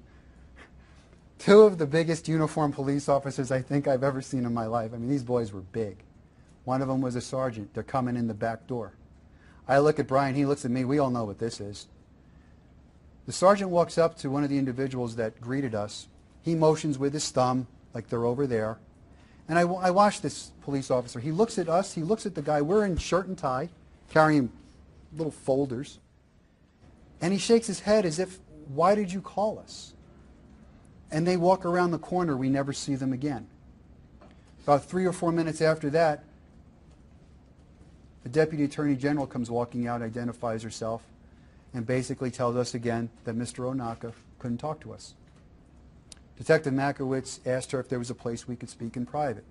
[SPEAKER 9] 2 of the biggest uniformed police officers I think I've ever seen in my life. I mean, these boys were big. One of them was a sergeant. They're coming in the back door. I look at Brian. He looks at me. We all know what this is. The sergeant walks up to one of the individuals that greeted us. He motions with his thumb like they're over there. And I watch this police officer. He looks at us. He looks at the guy. We're in shirt and tie, carrying little folders. And he shakes his head as if, why did you call us? And they walk around the corner. We never see them again. About 3 or 4 minutes after that, the Deputy Attorney General comes walking out, identifies herself, and basically tells us again that Mr. Onaka couldn't talk to us. Detective Makowitz asked her if there was a place we could speak in private.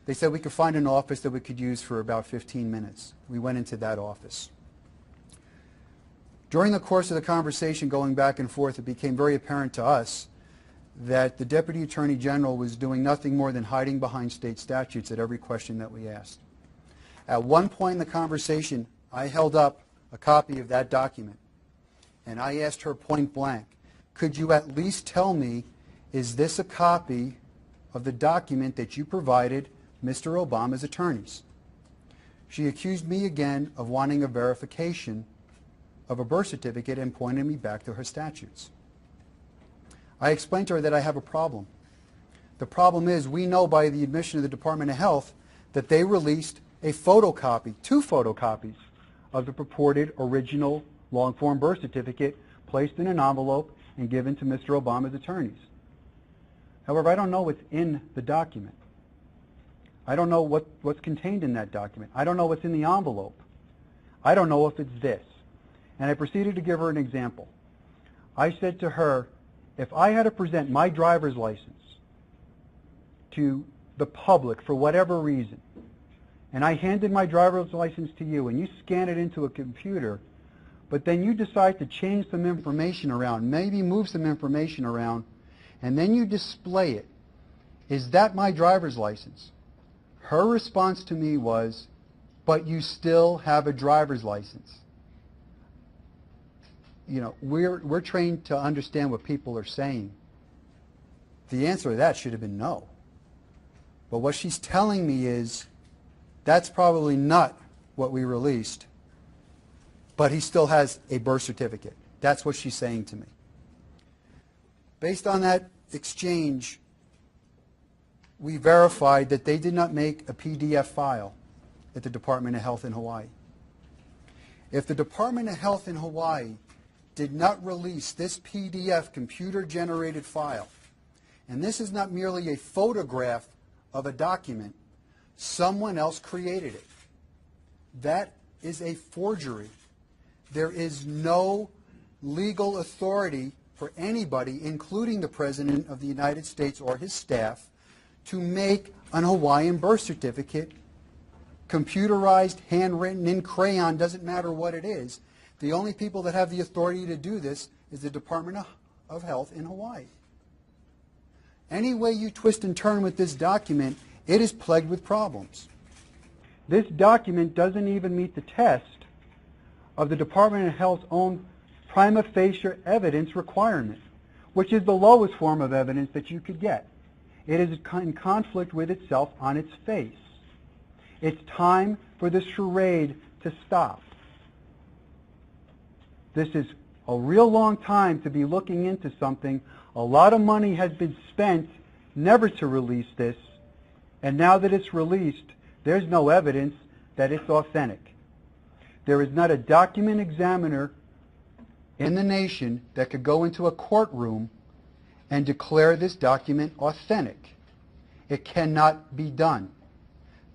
[SPEAKER 9] They said we could find an office that we could use for about 15 minutes. We went into that office. During the course of the conversation going back and forth, it became very apparent to us that the Deputy Attorney General was doing nothing more than hiding behind state statutes at every question that we asked. At one point in the conversation, I held up a copy of that document, and I asked her point blank, could you at least tell me, is this a copy of the document that you provided Mr. Obama's attorneys? She accused me again of wanting a verification of a birth certificate and pointed me back to her statutes. I explained to her that I have a problem. The problem is we know by the admission of the Department of Health that they released a photocopy, 2 photocopies of the purported original long-form birth certificate placed in an envelope and given to Mr. Obama's attorneys. However, I don't know what's in the document. I don't know what's contained in that document. I don't know what's in the envelope. I don't know if it's this. And I proceeded to give her an example. I said to her, if I had to present my driver's license to the public for whatever reason, and I handed my driver's license to you and you scan it into a computer, but then you decide to change some information around, maybe move some information around, and then you display it, is that my driver's license? Her response to me was, but you still have a driver's license. You know, we're trained to understand what people are saying. The answer to that should have been no. But what she's telling me is, that's probably not what we released, but he still has a birth certificate. That's what she's saying to me. Based on that exchange, we verified that they did not make a PDF file at the Department of Health in Hawaii. If the Department of Health in Hawaii did not release this PDF computer-generated file, and this is not merely a photograph of a document, someone else created it. That is a forgery. There is no legal authority for anybody, including the President of the United States or his staff, to make an Hawaiian birth certificate, computerized, handwritten, in crayon, doesn't matter what it is. The only people that have the authority to do this is the Department of Health in Hawaii. Any way you twist and turn with this document, it is plagued with problems. This document doesn't even meet the test of the Department of Health's own prima facie evidence requirement. which is the lowest form of evidence that you could get. It is in conflict with itself on its face. It's time for the charade to stop. This is a real long time to be looking into something. A lot of money has been spent never to release this, and now that it's released, there's no evidence that it's authentic. There is not a document examiner in the nation that could go into a courtroom and declare this document authentic. It cannot be done.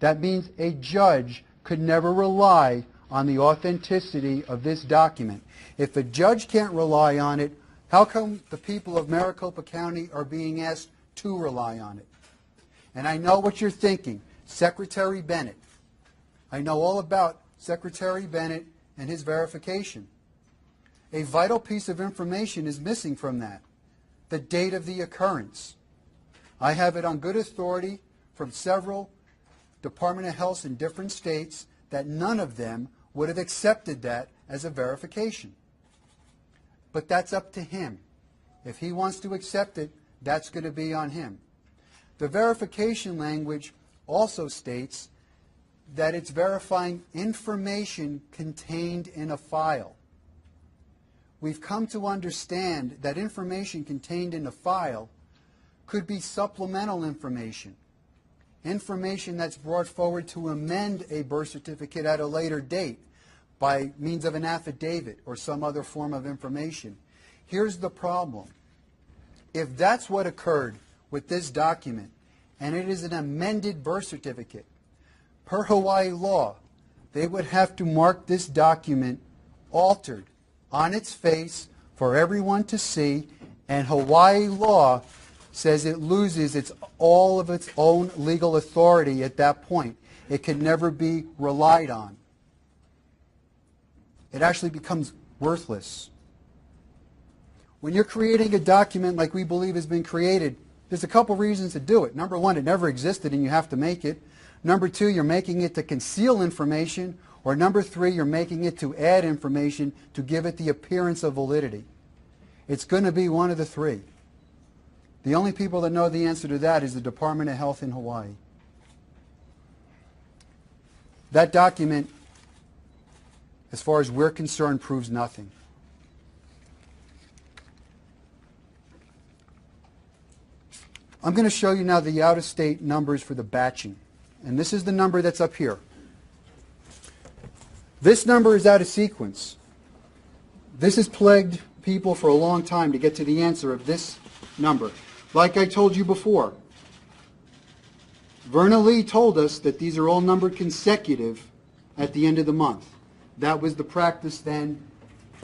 [SPEAKER 9] That means a judge could never rely on the authenticity of this document. If a judge can't rely on it, how come the people of Maricopa County are being asked to rely on it? And I know what you're thinking, Secretary Bennett. I know all about Secretary Bennett and his verification. A vital piece of information is missing from that, the date of the occurrence. I have it on good authority from several Department of Health in different states that none of them would have accepted that as a verification. But that's up to him. If he wants to accept it, that's going to be on him. The verification language also states that it's verifying information contained in a file. We've come to understand that information contained in a file could be supplemental information, information that's brought forward to amend a birth certificate at a later date by means of an affidavit or some other form of information. Here's the problem. If that's what occurred with this document, and it is an amended birth certificate, per Hawaii law, they would have to mark this document altered on its face for everyone to see, and Hawaii law says it loses all of its own legal authority at that point. It can never be relied on. It actually becomes worthless. When you're creating a document like we believe has been created, there's a couple reasons to do it. Number one, it never existed and you have to make it. Number two, you're making it to conceal information. Or number three, you're making it to add information to give it the appearance of validity. It's going to be one of the three. The only people that know the answer to that is the Department of Health in Hawaii. That document, as far as we're concerned, proves nothing. I'm going to show you now the out-of-state numbers for the batching. And this is the number that's up here. This number is out of sequence. This has plagued people for a long time to get to the answer of this number. Like I told you before, Verna Lee told us that these are all numbered consecutive at the end of the month. That was the practice then,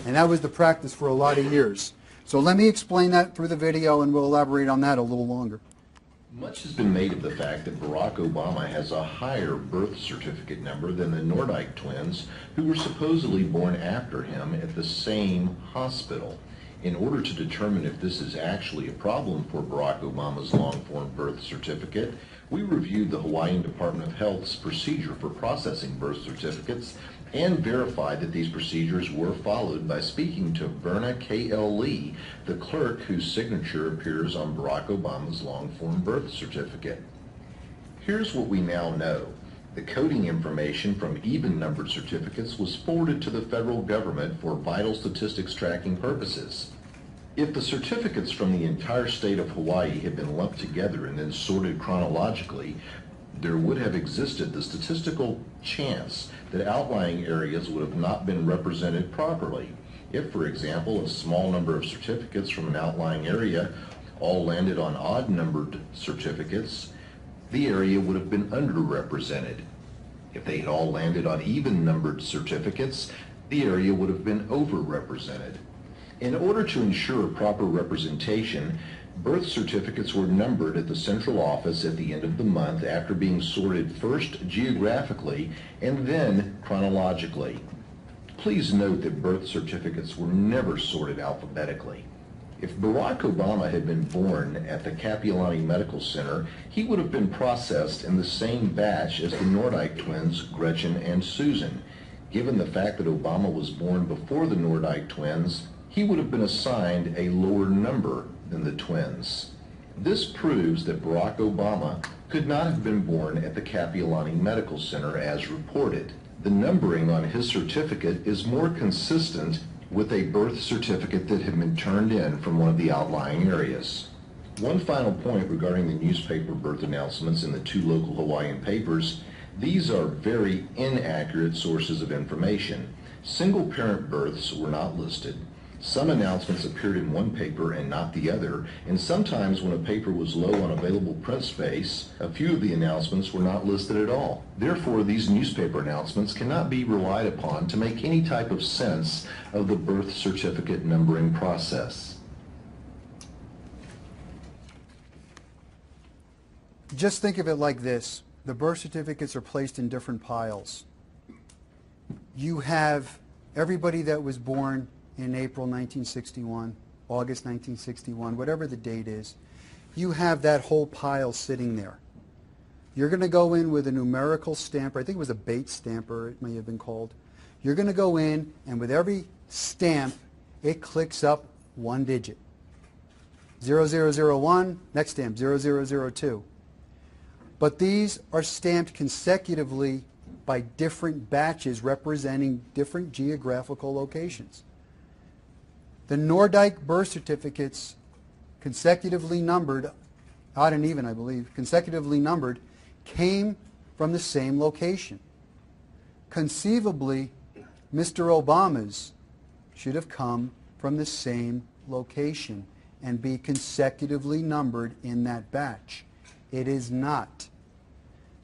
[SPEAKER 9] and that was the practice for a lot of years. So let me explain that through the video, and we'll elaborate on that a little longer.
[SPEAKER 10] Much has been made of the fact that Barack Obama has a higher birth certificate number than the Nordyke twins, who were supposedly born after him at the same hospital. In order to determine if this is actually a problem for Barack Obama's long-form birth certificate, we reviewed the Hawaiian Department of Health's procedure for processing birth certificates and verified that these procedures were followed by speaking to Verna K.L. Lee, the clerk whose signature appears on Barack Obama's long-form birth certificate. Here's what we now know. The coding information from even-numbered certificates was forwarded to the federal government for vital statistics tracking purposes. If the certificates from the entire state of Hawaii had been lumped together and then sorted chronologically, there would have existed the statistical chance that outlying areas would have not been represented properly. If, for example, a small number of certificates from an outlying area all landed on odd-numbered certificates, the area would have been underrepresented. If they had all landed on even-numbered certificates, the area would have been overrepresented. In order to ensure proper representation, birth certificates were numbered at the central office at the end of the month after being sorted first geographically and then chronologically. Please note that birth certificates were never sorted alphabetically. If Barack Obama had been born at the Kapiolani Medical Center, he would have been processed in the same batch as the Nordyke twins, Gretchen and Susan. Given the fact that Obama was born before the Nordyke twins, he would have been assigned a lower number than the twins. This proves that Barack Obama could not have been born at the Kapiolani Medical Center as reported. The numbering on his certificate is more consistent with a birth certificate that had been turned in from one of the outlying areas. One final point regarding the newspaper birth announcements in the two local Hawaiian papers: these are very inaccurate sources of information. Single-parent births were not listed. Some announcements appeared in one paper and not the other, and sometimes when a paper was low on available print space, a few of the announcements were not listed at all. Therefore, these newspaper announcements cannot be relied upon to make any type of sense of the birth certificate numbering process.
[SPEAKER 9] Just think of it like this. The birth certificates are placed in different piles. You have everybody that was born in April 1961, August 1961, whatever the date is. You have that whole pile sitting there. You're going to go in with a numerical stamper. I think it was a Bates stamper, it may have been called. You're going to go in, and with every stamp, it clicks up one digit. 0001, next stamp, 0002. But these are stamped consecutively by different batches representing different geographical locations. The Nordyke birth certificates, consecutively numbered, odd and even I believe, consecutively numbered, came from the same location. Conceivably, Mr. Obama's should have come from the same location and be consecutively numbered in that batch. It is not.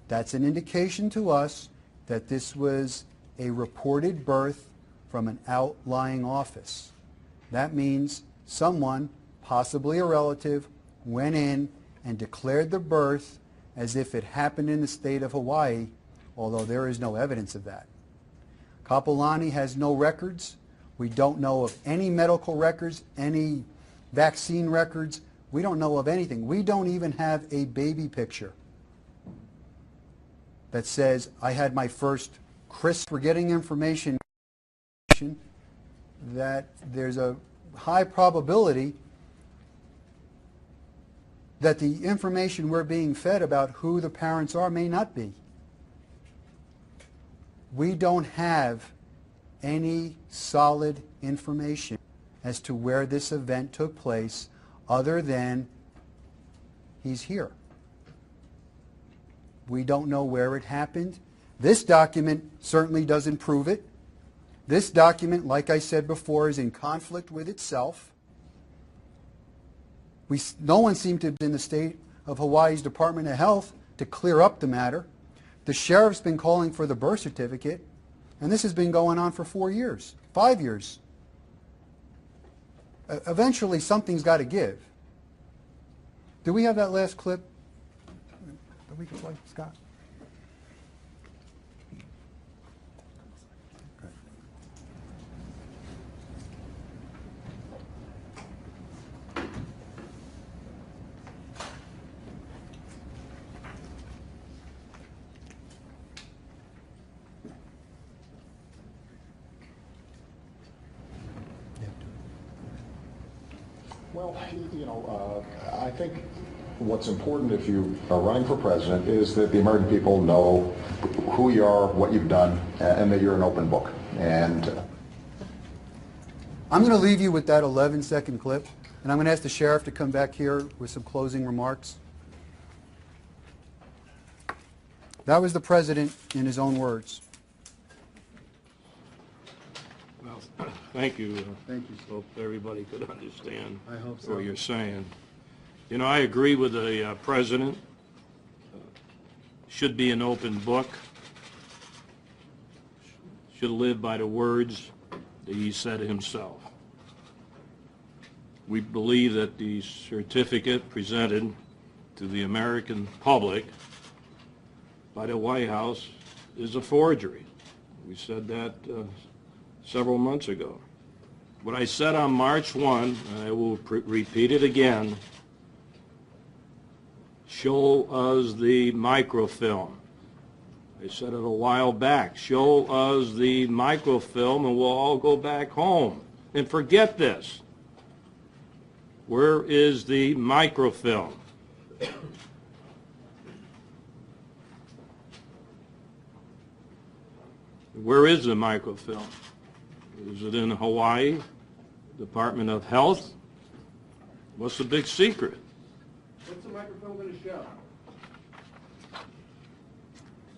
[SPEAKER 9] That's an indication to us that this was a reported birth from an outlying office. That means someone, possibly a relative, went in and declared the birth as if it happened in the state of Hawaii, although there is no evidence of that. Kapiolani has no records. We don't know of any medical records, any vaccine records. We don't know of anything. We don't even have a baby picture that says, I had my first Chris. We're getting information that there's a high probability that the information we're being fed about who the parents are may not be. We don't have any solid information as to where this event took place other than he's here. We don't know where it happened. This document certainly doesn't prove it. This document, like I said before, is in conflict with itself. No one seemed to be in the state of Hawaii's Department of Health to clear up the matter. The sheriff's been calling for the birth certificate, and this has been going on for 4 years, 5 years. Eventually, something's got to give. Do we have that last clip that we can play, Scott?
[SPEAKER 11] Well, I think what's important if you are running for president is that the American people know who you are, what you've done, and that you're an open book. And
[SPEAKER 9] I'm going to leave you with that 11-second clip, and I'm going to ask the sheriff to come back here with some closing remarks. That was the president in his own words.
[SPEAKER 8] Well, thank you.
[SPEAKER 9] Thank you.
[SPEAKER 8] Hope everybody could understand
[SPEAKER 9] I hope so.
[SPEAKER 8] what you're saying. You know, I agree with the president. Should be an open book. Should live by the words that he said himself. We believe that the certificate presented to the American public by the White House is a forgery. We said that several months ago. What I said on March 1, and I will repeat it again, show us the microfilm. I said it a while back. Show us the microfilm and we'll all go back home and forget this. Where is the microfilm? Where is the microfilm? Is it in Hawaii? Department of Health? What's the big secret?
[SPEAKER 12] What's the microfilm going to show?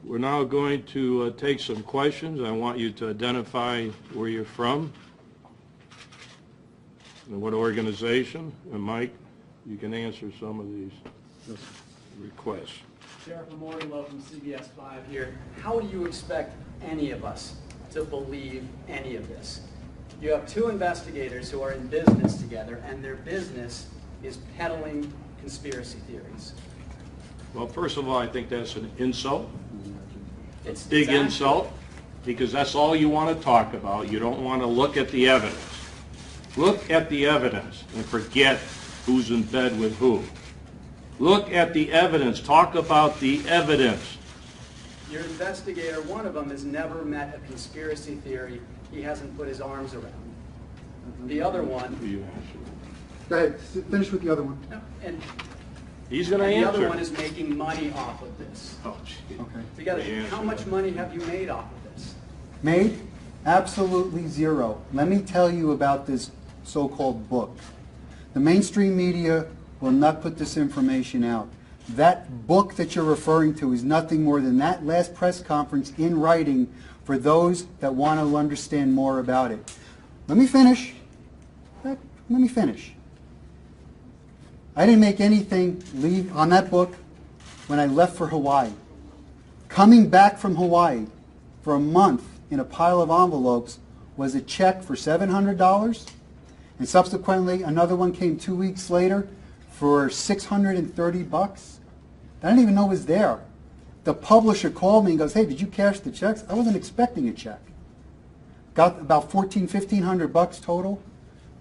[SPEAKER 8] We're now going to take some questions. I want you to identify where you're from and what organization. And Mike, you can answer some of these requests.
[SPEAKER 13] Sheriff Memorial from CBS 5 here. How do you expect any of us to believe any of this? You have two investigators who are in business together, and their business is peddling conspiracy theories.
[SPEAKER 8] Well, first of all, I think that's an insult.
[SPEAKER 13] It's
[SPEAKER 8] Big insult, because that's all you want to talk about. You don't want to look at the evidence. Look at the evidence and forget who's in bed with who. Look at the evidence. Talk about the evidence.
[SPEAKER 13] Your investigator, one of them, has never met a conspiracy theory he hasn't put his arms around. The other one...
[SPEAKER 9] Go ahead, finish with the other one.
[SPEAKER 13] And
[SPEAKER 8] he's going to answer.
[SPEAKER 13] The other one is making money off of this.
[SPEAKER 8] Oh, geez.
[SPEAKER 9] Okay.
[SPEAKER 13] How much money have you made off of this?
[SPEAKER 9] Made? Absolutely zero. Let me tell you about this so-called book. The mainstream media will not put this information out. That book that you're referring to is nothing more than that last press conference in writing for those that want to understand more about it. Let me finish. Let me finish. I didn't make anything leave on that book when I left for Hawaii. Coming back from Hawaii for a month in a pile of envelopes was a check for $700, and subsequently another one came 2 weeks later for $630. I didn't even know it was there. The publisher called me and goes, "Hey, did you cash the checks?" I wasn't expecting a check. Got about $1,500 total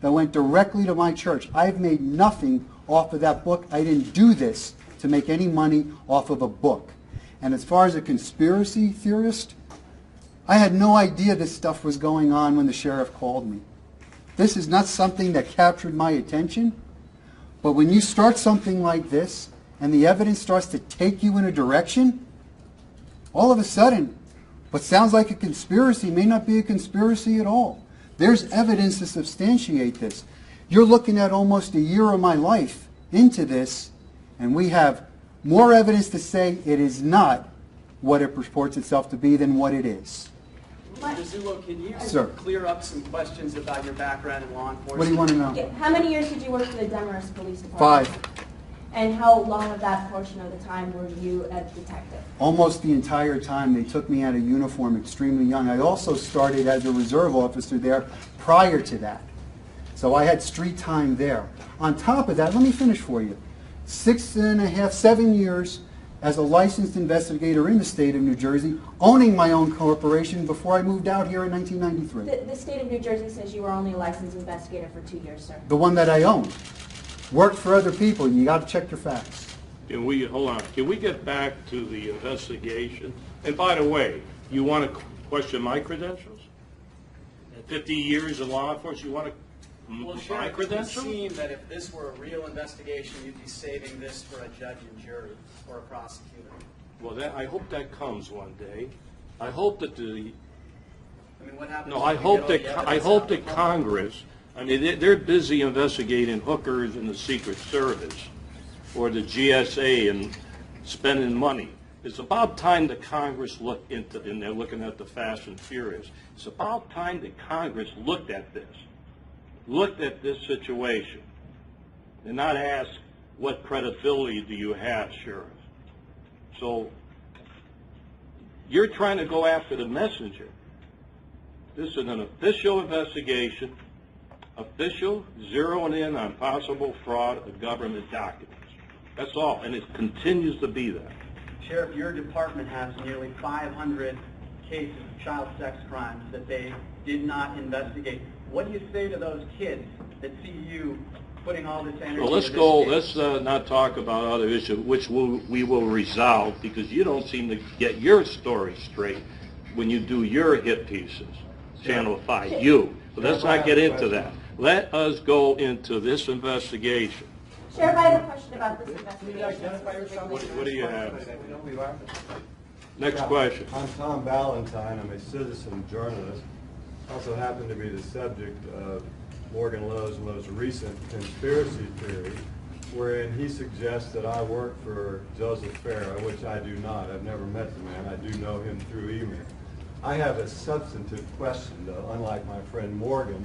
[SPEAKER 9] that went directly to my church. I've made nothing off of that book. I didn't do this to make any money off of a book. And as far as a conspiracy theorist, I had no idea this stuff was going on when the sheriff called me. This is not something that captured my attention. But when you start something like this and the evidence starts to take you in a direction, all of a sudden, what sounds like a conspiracy may not be a conspiracy at all. There's evidence to substantiate this. You're looking at almost a year of my life into this, and we have more evidence to say it is not what it purports itself to be than what it is.
[SPEAKER 13] Mr. Zullo, can you
[SPEAKER 9] Sir.
[SPEAKER 13] clear up some questions about your background in law enforcement?
[SPEAKER 9] What do you want to know?
[SPEAKER 14] How many years did you work for the Demarest Police Department?
[SPEAKER 9] 5.
[SPEAKER 14] And how long of that portion of the time were you a detective?
[SPEAKER 9] Almost the entire time. They took me out of uniform extremely young. I also started as a reserve officer there prior to that. So I had street time there. On top of that, let me finish for you. 6.5, 7 years as a licensed investigator in the state of New Jersey, owning my own corporation before I moved out here in 1993.
[SPEAKER 14] The state of New Jersey says you were only a licensed investigator for 2 years, sir.
[SPEAKER 9] The one that I owned. Worked for other people. You got to check your facts.
[SPEAKER 8] Can we, hold on, can we get back to the investigation? And by the way, you want to question my credentials? 50 years in law enforcement, you want to
[SPEAKER 13] Well,
[SPEAKER 8] my
[SPEAKER 13] Sheriff, it would
[SPEAKER 8] credentials?
[SPEAKER 13] seem that if this were a real investigation, you'd be saving this for a judge and jury or a prosecutor.
[SPEAKER 8] Well, I hope that comes one day. I hope that
[SPEAKER 13] I mean, what happens?
[SPEAKER 8] no,
[SPEAKER 13] if
[SPEAKER 8] I
[SPEAKER 13] you
[SPEAKER 8] hope
[SPEAKER 13] get all
[SPEAKER 8] that
[SPEAKER 13] the
[SPEAKER 8] I
[SPEAKER 13] evidence
[SPEAKER 8] hope
[SPEAKER 13] out
[SPEAKER 8] that
[SPEAKER 13] in public?
[SPEAKER 8] Congress, I mean, they're busy investigating hookers in the Secret Service or the GSA and spending money. It's about time that Congress looked into, and they're looking at the Fast and Furious. It's about time that Congress looked at this situation, and not ask what credibility do you have, Sheriff. So you're trying to go after the messenger. This is an official investigation, official zeroing in on possible fraud of government documents. That's all, and it continues to be that.
[SPEAKER 13] Sheriff, your department has nearly 500 cases of child sex crimes that they did not investigate. What do you say to those kids that see you putting all this energy
[SPEAKER 8] Well, let's
[SPEAKER 13] into
[SPEAKER 8] go,
[SPEAKER 13] this case?
[SPEAKER 8] let's not talk about other issues, which we will resolve, because you don't seem to get your story straight when you do your hit pieces. Channel 5, you. But let's not get into that. Let us go into this investigation.
[SPEAKER 14] Sheriff, I have a question about this investigation.
[SPEAKER 8] What do you have? Next question.
[SPEAKER 15] I'm Tom Ballantyne. I'm a citizen journalist. Also happen to be the subject of Morgan Lowe's most recent conspiracy theory, wherein he suggests that I work for Joseph Farah, which I do not. I've never met the man. I do know him through email. I have a substantive question, though, unlike my friend Morgan,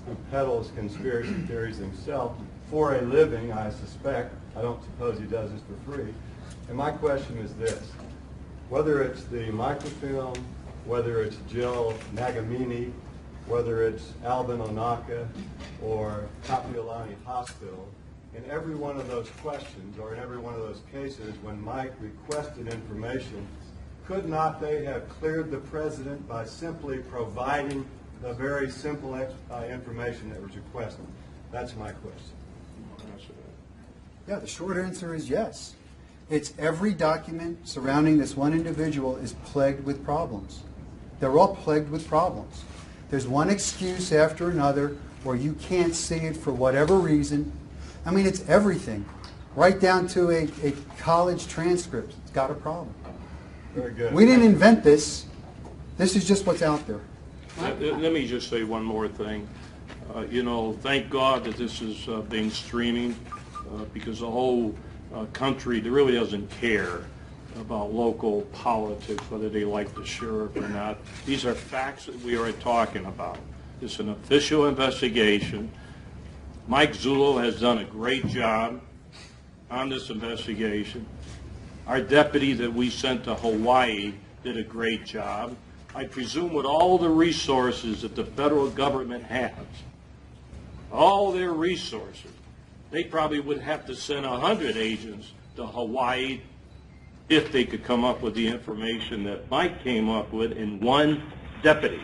[SPEAKER 15] who peddles conspiracy theories himself for a living, I suspect. I don't suppose he does this for free. And my question is this. Whether it's the microfilm, whether it's Jill Nagamini, whether it's Alvin Onaka or Kapiolani Hospital, in every one of those questions or in every one of those cases when Mike requested information, could not they have cleared the president by simply providing the very simple information that was requested? That's my question.
[SPEAKER 9] Yeah, the short answer is yes. It's every document surrounding this one individual is plagued with problems. They're all plagued with problems. There's one excuse after another where you can't see it for whatever reason. I mean, it's everything. Right down to a college transcript. It's got a problem.
[SPEAKER 15] Very good.
[SPEAKER 9] We didn't invent this. This is just what's out there.
[SPEAKER 8] Let me just say one more thing. You know, thank God that this is being streaming because the whole country really doesn't care about local politics, whether they like the sheriff or not. These are facts that we are talking about. It's an official investigation. Mike Zullo has done a great job on this investigation. Our deputy that we sent to Hawaii did a great job. I presume with all the resources that the federal government has, all their resources, they probably would have to send 100 agents to Hawaii if they could come up with the information that Mike came up with in one deputy.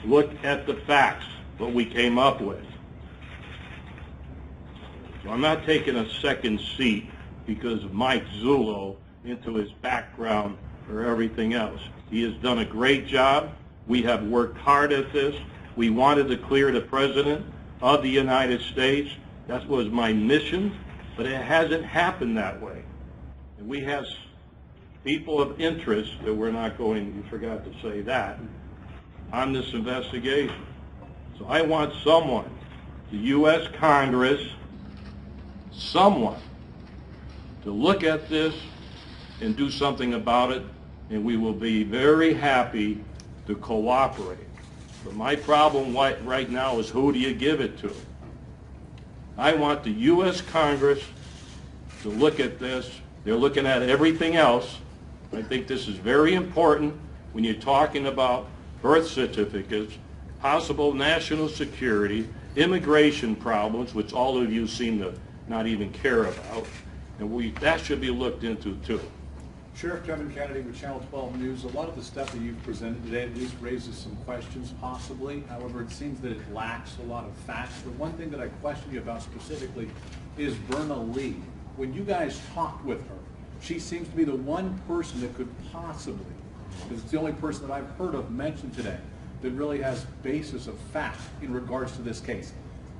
[SPEAKER 8] Look at the facts, what we came up with. So I'm not taking a second seat because of Mike Zullo into his background or everything else. He has done a great job. We have worked hard at this. We wanted to clear the President of the United States. That was my mission, but it hasn't happened that way. And we have people of interest that we're not going, you forgot to say that, on this investigation. So I want someone, the U.S. Congress, someone to look at this and do something about it, and we will be very happy to cooperate. But my problem right now is who do you give it to? I want the U.S. Congress to look at this. They're looking at everything else. I think this is very important when you're talking about birth certificates, possible national security, immigration problems, which all of you seem to not even care about. And that should be looked into too.
[SPEAKER 16] Sheriff Kevin Kennedy with Channel 12 News. A lot of the stuff that you've presented today at least raises some questions possibly. However, it seems that it lacks a lot of facts. The one thing that I question you about specifically is Verna Lee. When you guys talked with her, she seems to be the one person that could possibly, because it's the only person that I've heard of mentioned today, that really has basis of fact in regards to this case.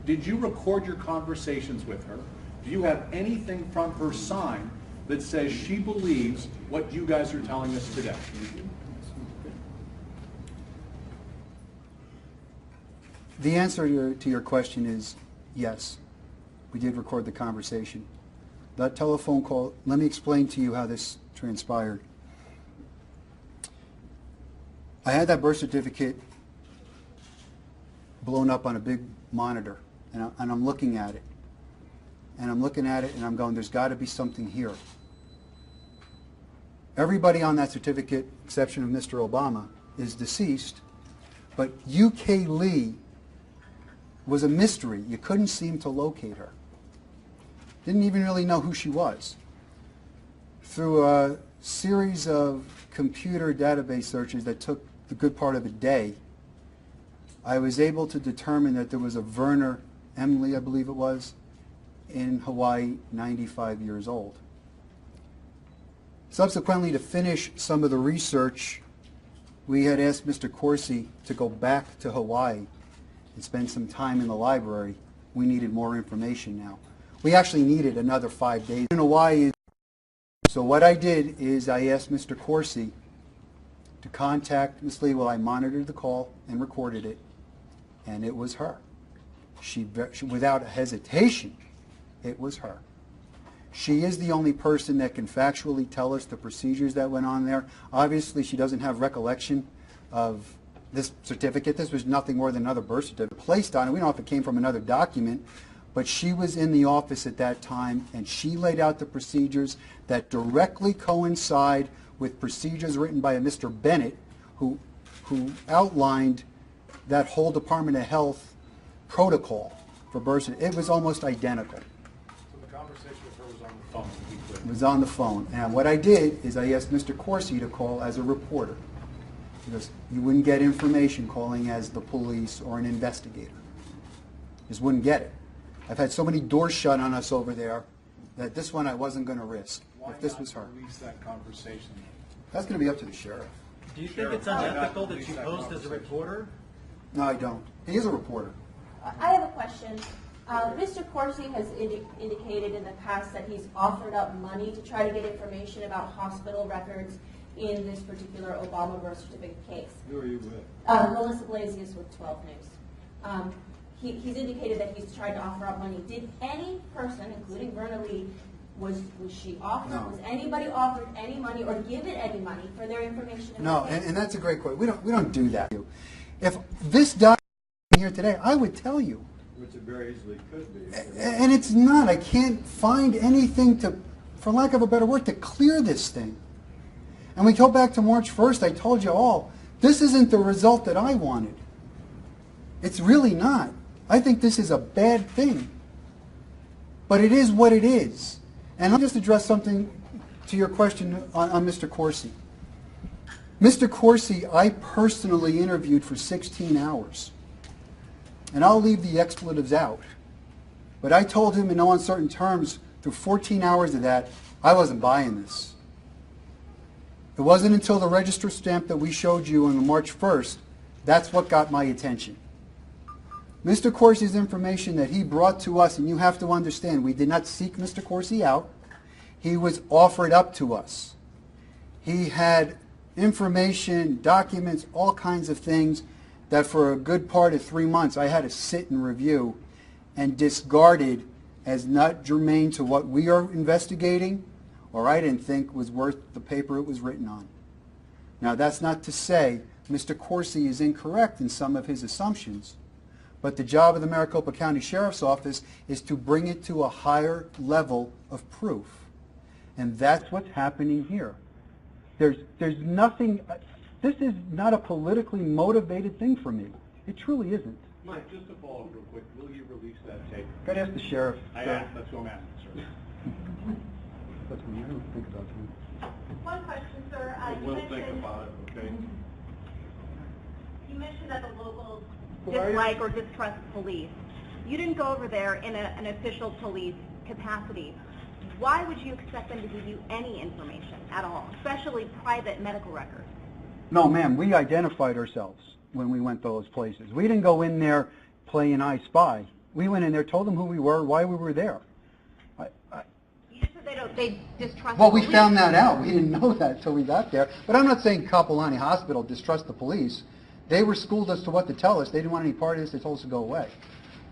[SPEAKER 16] Did you record your conversations with her? Do you have anything from her sign that says she believes what you guys are telling us today?
[SPEAKER 9] The answer to your question is yes. We did record the conversation. That telephone call, let me explain to you how this transpired. I had that birth certificate blown up on a big monitor, and I'm looking at it. And I'm looking at it and I'm going, there's got to be something here. Everybody on that certificate, exception of Mr. Obama, is deceased, but UK Lee was a mystery. You couldn't seem to locate her. Didn't even really know who she was. Through a series of computer database searches that took the good part of a day, I was able to determine that there was a Verna Emily, I believe it was, in Hawaii, 95 years old. Subsequently, to finish some of the research, we had asked Mr. Corsi to go back to Hawaii and spend some time in the library we needed more information now. We actually needed another 5 days. I don't know why. So what I did is I asked Mr. Corsi to contact Ms. Lee while I monitored the call and recorded it, and it was her. She, without hesitation, it was her. She is the only person that can factually tell us the procedures that went on there. Obviously, she doesn't have recollection of this certificate. This was nothing more than another birth certificate placed on it. We don't know if it came from another document, but she was in the office at that time, and she laid out the procedures that directly coincide with procedures written by a Mr. Bennett, who outlined that whole Department of Health protocol for birth certificates. It was almost identical.
[SPEAKER 16] So the conversation with her was on the phone, to be clear.
[SPEAKER 9] It was on the phone. And what I did is I asked Mr. Corsi to call as a reporter, because you wouldn't get information calling as the police or an investigator. Just wouldn't get it. I've had so many doors shut on us over there that this one I wasn't going to risk.
[SPEAKER 16] Why
[SPEAKER 9] if this
[SPEAKER 16] not
[SPEAKER 9] was her.
[SPEAKER 16] release that conversation?
[SPEAKER 9] That's going to be up to the sheriff.
[SPEAKER 17] Do you think it's unethical that you posed as a reporter?
[SPEAKER 9] No, I don't. He is a reporter.
[SPEAKER 14] I have a question. Mr. Corsi has indicated in the past that he's offered up money to try to get information about hospital records in this particular Obama birth certificate case.
[SPEAKER 15] Who are you with?
[SPEAKER 14] Melissa Blasius with 12 News. He's indicated that he's tried to offer up money. Did any person, including Verna Lee, was she offered?
[SPEAKER 9] No.
[SPEAKER 14] Was anybody offered any money or given any money for their information? In
[SPEAKER 9] No,
[SPEAKER 14] the case?
[SPEAKER 9] and that's a great question. We don't do that. If this document here today, I would tell you.
[SPEAKER 15] Which it very easily could be.
[SPEAKER 9] And it's not. I can't find anything to, for lack of a better word, to clear this thing. And we go back to March 1st, I told you all, this isn't the result that I wanted. It's really not. I think this is a bad thing. But it is what it is. And I'll just address something to your question on Mr. Corsi. Mr. Corsi, I personally interviewed for 16 hours. And I'll leave the expletives out. But I told him in no uncertain terms, through 14 hours of that, I wasn't buying this. It wasn't until the register stamp that we showed you on March 1st, that's what got my attention. Mr. Corsi's information that he brought to us, and you have to understand, we did not seek Mr. Corsi out. He was offered up to us. He had information, documents, all kinds of things that for a good part of 3 months I had to sit and review and discarded as not germane to what we are investigating, or I didn't think was worth the paper it was written on. Now that's not to say Mr. Corsi is incorrect in some of his assumptions, but the job of the Maricopa County Sheriff's Office is to bring it to a higher level of proof. And that's what's happening here. There's nothing, this is not a politically motivated thing for me. It truly isn't.
[SPEAKER 16] Mike, just to follow up real quick, will you release that tape?
[SPEAKER 9] I'd ask the sheriff.
[SPEAKER 16] That's what I'm asking, sir.
[SPEAKER 9] That's what you think about it.
[SPEAKER 18] One question, sir.
[SPEAKER 16] We'll think about it, okay?
[SPEAKER 18] You mentioned that the locals dislike or distrust police. You didn't go over there in an official police capacity. Why would you expect them to give you any information at all, especially private medical records?
[SPEAKER 9] No, ma'am, we identified ourselves when we went to those places. We didn't go in there playing I Spy. We went in there, told them who we were, why we were there.
[SPEAKER 18] You just said they distrust
[SPEAKER 9] Well,
[SPEAKER 18] the
[SPEAKER 9] we
[SPEAKER 18] police.
[SPEAKER 9] found that out. We didn't know that until we got there. But I'm not saying Kapolani Hospital distrust the police. They were schooled as to what to tell us. They didn't want any part of this. They told us to go away.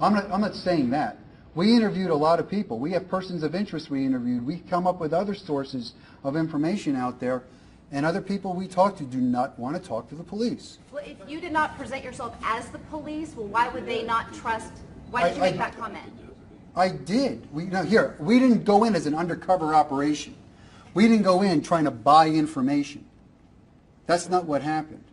[SPEAKER 9] I'm not saying that. We interviewed a lot of people. We have persons of interest we interviewed. We come up with other sources of information out there, and other people we talk to do not want to talk to the police.
[SPEAKER 18] Well, if you did not present yourself as the police, well, why would they not trust? Why did you make that comment?
[SPEAKER 9] I did. We didn't go in as an undercover operation. We didn't go in trying to buy information. That's not what happened.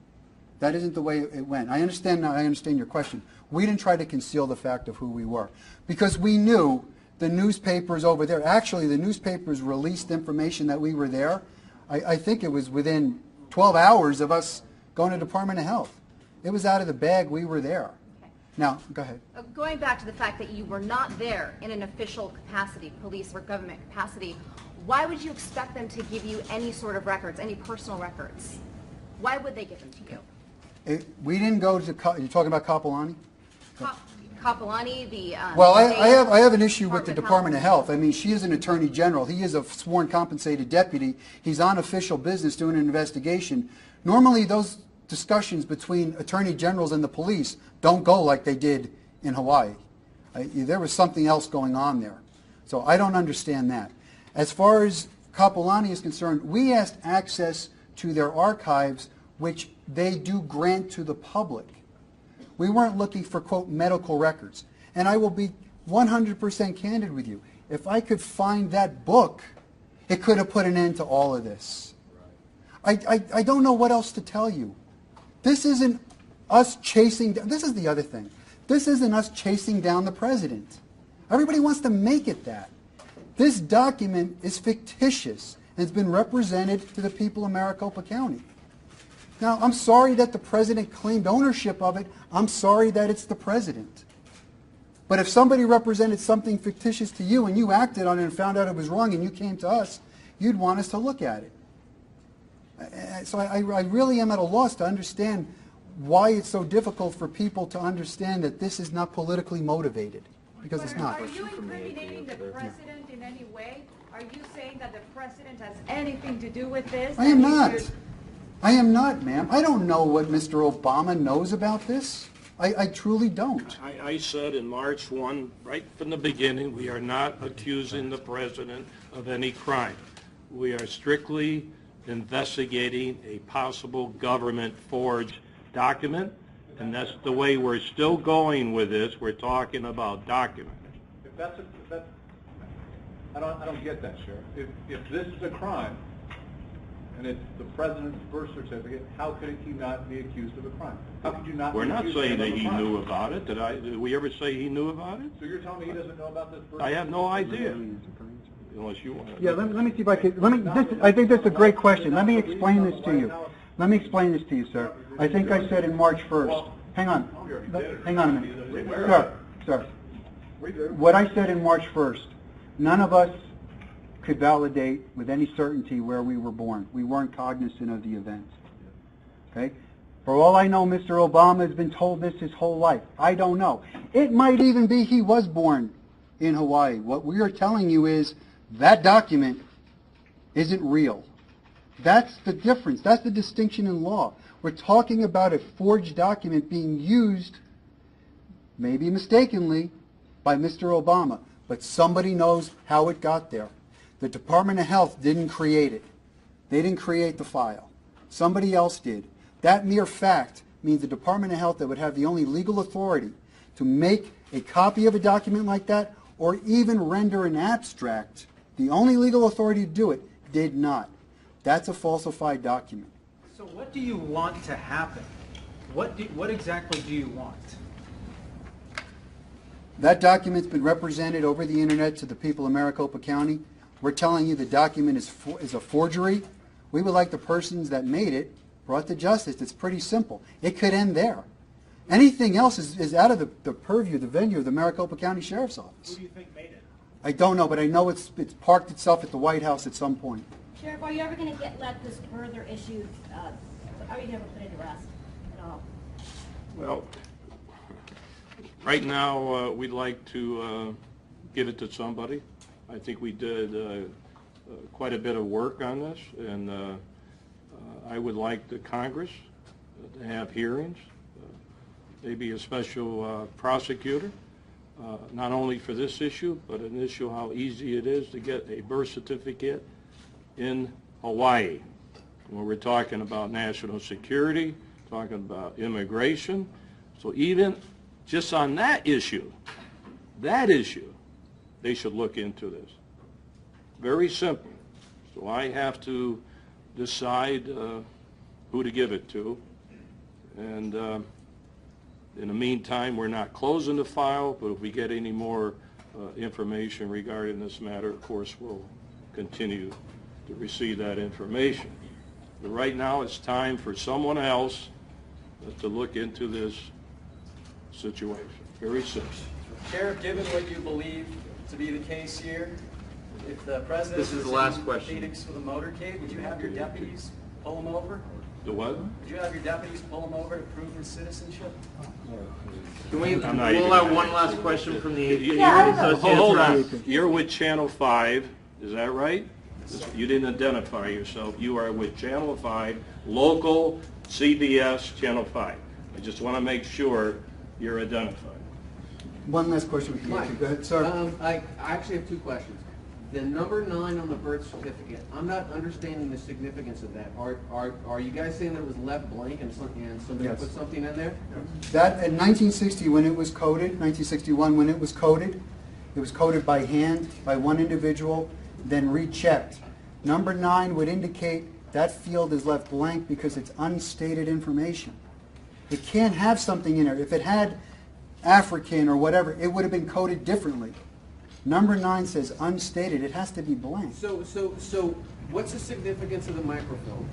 [SPEAKER 9] That isn't the way it went. I understand now. I understand your question. We didn't try to conceal the fact of who we were because we knew the newspapers over there. Actually, the newspapers released information that we were there. I think it was within 12 hours of us going to Department of Health. It was out of the bag. We were there.
[SPEAKER 18] Okay.
[SPEAKER 9] Now, go ahead.
[SPEAKER 18] Going back to the fact that you were not there in an official capacity, police or government capacity, why would you expect them to give you any sort of records, any personal records? Why would they give them to you?
[SPEAKER 9] We didn't go to, you're talking about Kapolani?
[SPEAKER 7] Kapolani, the
[SPEAKER 9] Well, I have an issue with the Department of Health. I mean, she is an attorney general. He is a sworn compensated deputy. He's on official business doing an investigation. Normally, those discussions between attorney generals and the police don't go like they did in Hawaii. There was something else going on there. So I don't understand that. As far as Kapolani is concerned, we asked access to their archives, which they do grant to the public. We weren't looking for, quote, medical records. And I will be 100% candid with you. If I could find that book, it could have put an end to all of this. I don't know what else to tell you. This isn't us chasing, this is the other thing. This isn't us chasing down the president. Everybody wants to make it that. This document is fictitious and it's been represented to the people of Maricopa County. Now, I'm sorry that the president claimed ownership of it. I'm sorry that it's the president. But if somebody represented something fictitious to you and you acted on it and found out it was wrong and you came to us, you'd want us to look at it. So I really am at a loss to understand why it's so difficult for people to understand that this is not politically motivated, because it's not.
[SPEAKER 19] Are you incriminating the president in any way? Are you saying that the president has anything to do with this?
[SPEAKER 9] I am not. I am not, ma'am. I don't know what Mr. Obama knows about this. I truly don't.
[SPEAKER 8] I said in March 1, right from the beginning, we are not accusing the president of any crime. We are strictly investigating a possible government forged document, and that's the way we're still going with this. We're talking about documents.
[SPEAKER 16] If that's I don't get that, Sheriff. If this is a crime, and it's the president's birth certificate, how could he not be accused of a crime? How could you not?
[SPEAKER 8] We're not saying that he
[SPEAKER 16] crime?
[SPEAKER 8] knew about it. Did we ever say he knew about it?
[SPEAKER 16] So you're telling me he doesn't know about this birth
[SPEAKER 8] I have no idea.
[SPEAKER 16] Unless you want to.
[SPEAKER 9] Yeah, let me see if I can. I think that's a great question. Let me explain this to you. Let me explain this to you, sir. I think I said in March 1st. Hang on. Hang on a minute. Sir. What I said in March 1st, none of us could validate with any certainty where we were born. We weren't cognizant of the events. Okay? For all I know, Mr. Obama has been told this his whole life. I don't know. It might even be he was born in Hawaii. What we are telling you is that document isn't real. That's the difference. That's the distinction in law. We're talking about a forged document being used, maybe mistakenly, by Mr. Obama, but somebody knows how it got there. The Department of Health didn't create it. They didn't create the file. Somebody else did. That mere fact means the Department of Health that would have the only legal authority to make a copy of a document like that or even render an abstract, the only legal authority to do it, did not. That's a falsified document.
[SPEAKER 20] So what do you want to happen? What exactly do you want?
[SPEAKER 9] That document's been represented over the internet to the people of Maricopa County. We're telling you the document is a forgery. We would like the persons that made it brought to justice. It's pretty simple. It could end there. Anything else is out of the purview, the venue of the Maricopa County Sheriff's Office.
[SPEAKER 20] Who do you think made it?
[SPEAKER 9] I don't know, but I know it's parked itself at the White House at some point.
[SPEAKER 14] Sheriff, are you ever going to let this further issue, are you never put it to rest at all?
[SPEAKER 8] Well, right now we'd like to give it to somebody. I think we did quite a bit of work on this, and I would like the Congress to have hearings, maybe a special prosecutor, not only for this issue, but an issue how easy it is to get a birth certificate in Hawaii. When we're talking about national security, talking about immigration, so even just on that issue, they should look into this. Very simple. So I have to decide who to give it to. And in the meantime, we're not closing the file, but if we get any more information regarding this matter, of course, we'll continue to receive that information. But right now, it's time for someone else to look into this situation. Very simple.
[SPEAKER 13] Sheriff, given what you believe to be the case here, if the president
[SPEAKER 20] This is the last
[SPEAKER 13] in
[SPEAKER 20] question.
[SPEAKER 13] Phoenix with a motorcade, would you have your deputies pull him over?
[SPEAKER 8] The what?
[SPEAKER 13] Did you have your deputies pull him over to prove his citizenship?
[SPEAKER 2] Can we,
[SPEAKER 8] I'm not even
[SPEAKER 2] we'll have
[SPEAKER 8] gonna
[SPEAKER 2] one
[SPEAKER 8] answer
[SPEAKER 2] last
[SPEAKER 8] that.
[SPEAKER 2] question from the
[SPEAKER 8] Hold on. You're with Channel 5, is that right? You didn't identify yourself. You are with Channel 5, local CBS Channel 5. I just want to make sure you're identified.
[SPEAKER 9] One last question.
[SPEAKER 12] Mike,
[SPEAKER 9] Go ahead, sir.
[SPEAKER 12] I actually have two questions. The number 9 on the birth certificate, I'm not understanding the significance of that. Are you guys saying that it was left blank and somebody
[SPEAKER 9] Yes.
[SPEAKER 12] put something in there?
[SPEAKER 9] That in 1960 when it was coded, 1961 when it was coded by hand by one individual, then rechecked. Number 9 would indicate that field is left blank because it's unstated information. It can't have something in there. If it had African or whatever, it would have been coded differently. Number 9 says unstated. It has to be blank.
[SPEAKER 12] So what's the significance of the microfilm?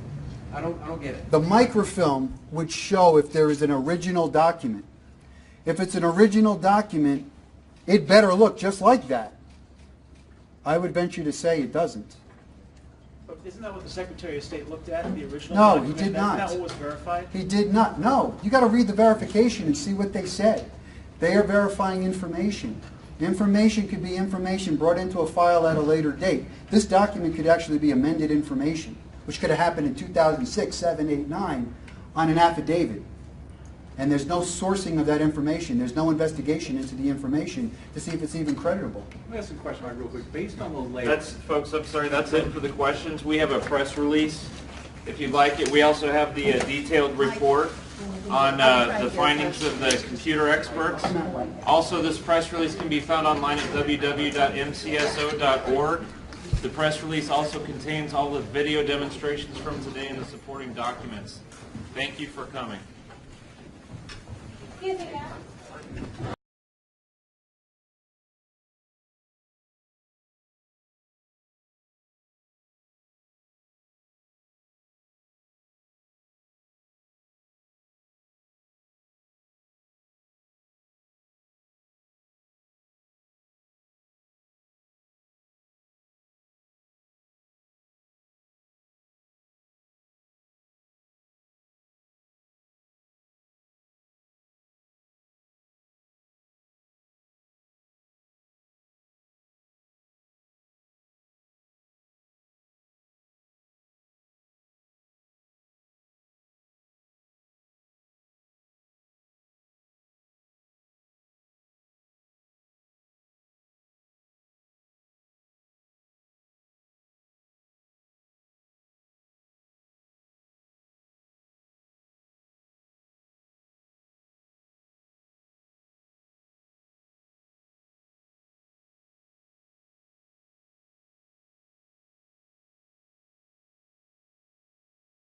[SPEAKER 12] I don't get it.
[SPEAKER 9] The microfilm would show if there is an original document. If it's an original document, it better look just like that. I would venture to say it doesn't.
[SPEAKER 21] But isn't that what the Secretary of State looked at, the original
[SPEAKER 9] No,
[SPEAKER 21] document?
[SPEAKER 9] he did not.
[SPEAKER 21] Isn't that what was verified?
[SPEAKER 9] He did not. No. You got to read the verification and see what they said. They are verifying information. Information could be information brought into a file at a later date. This document could actually be amended information, which could have happened in 2006, 7, 8, 9 on an affidavit. And there's no sourcing of that information. There's no investigation into the information to see if it's even creditable.
[SPEAKER 16] Let me ask a question, Mike, real quick. Based on the layout,
[SPEAKER 2] That's, folks, I'm sorry, that's it for the questions. We have a press release, if you'd like it. We also have the detailed report on the findings of the computer experts. Also, this press release can be found online at www.mcso.org. The press release also contains all the video demonstrations from today and the supporting documents. Thank you for coming.
[SPEAKER 14] Excuse me, ma'am.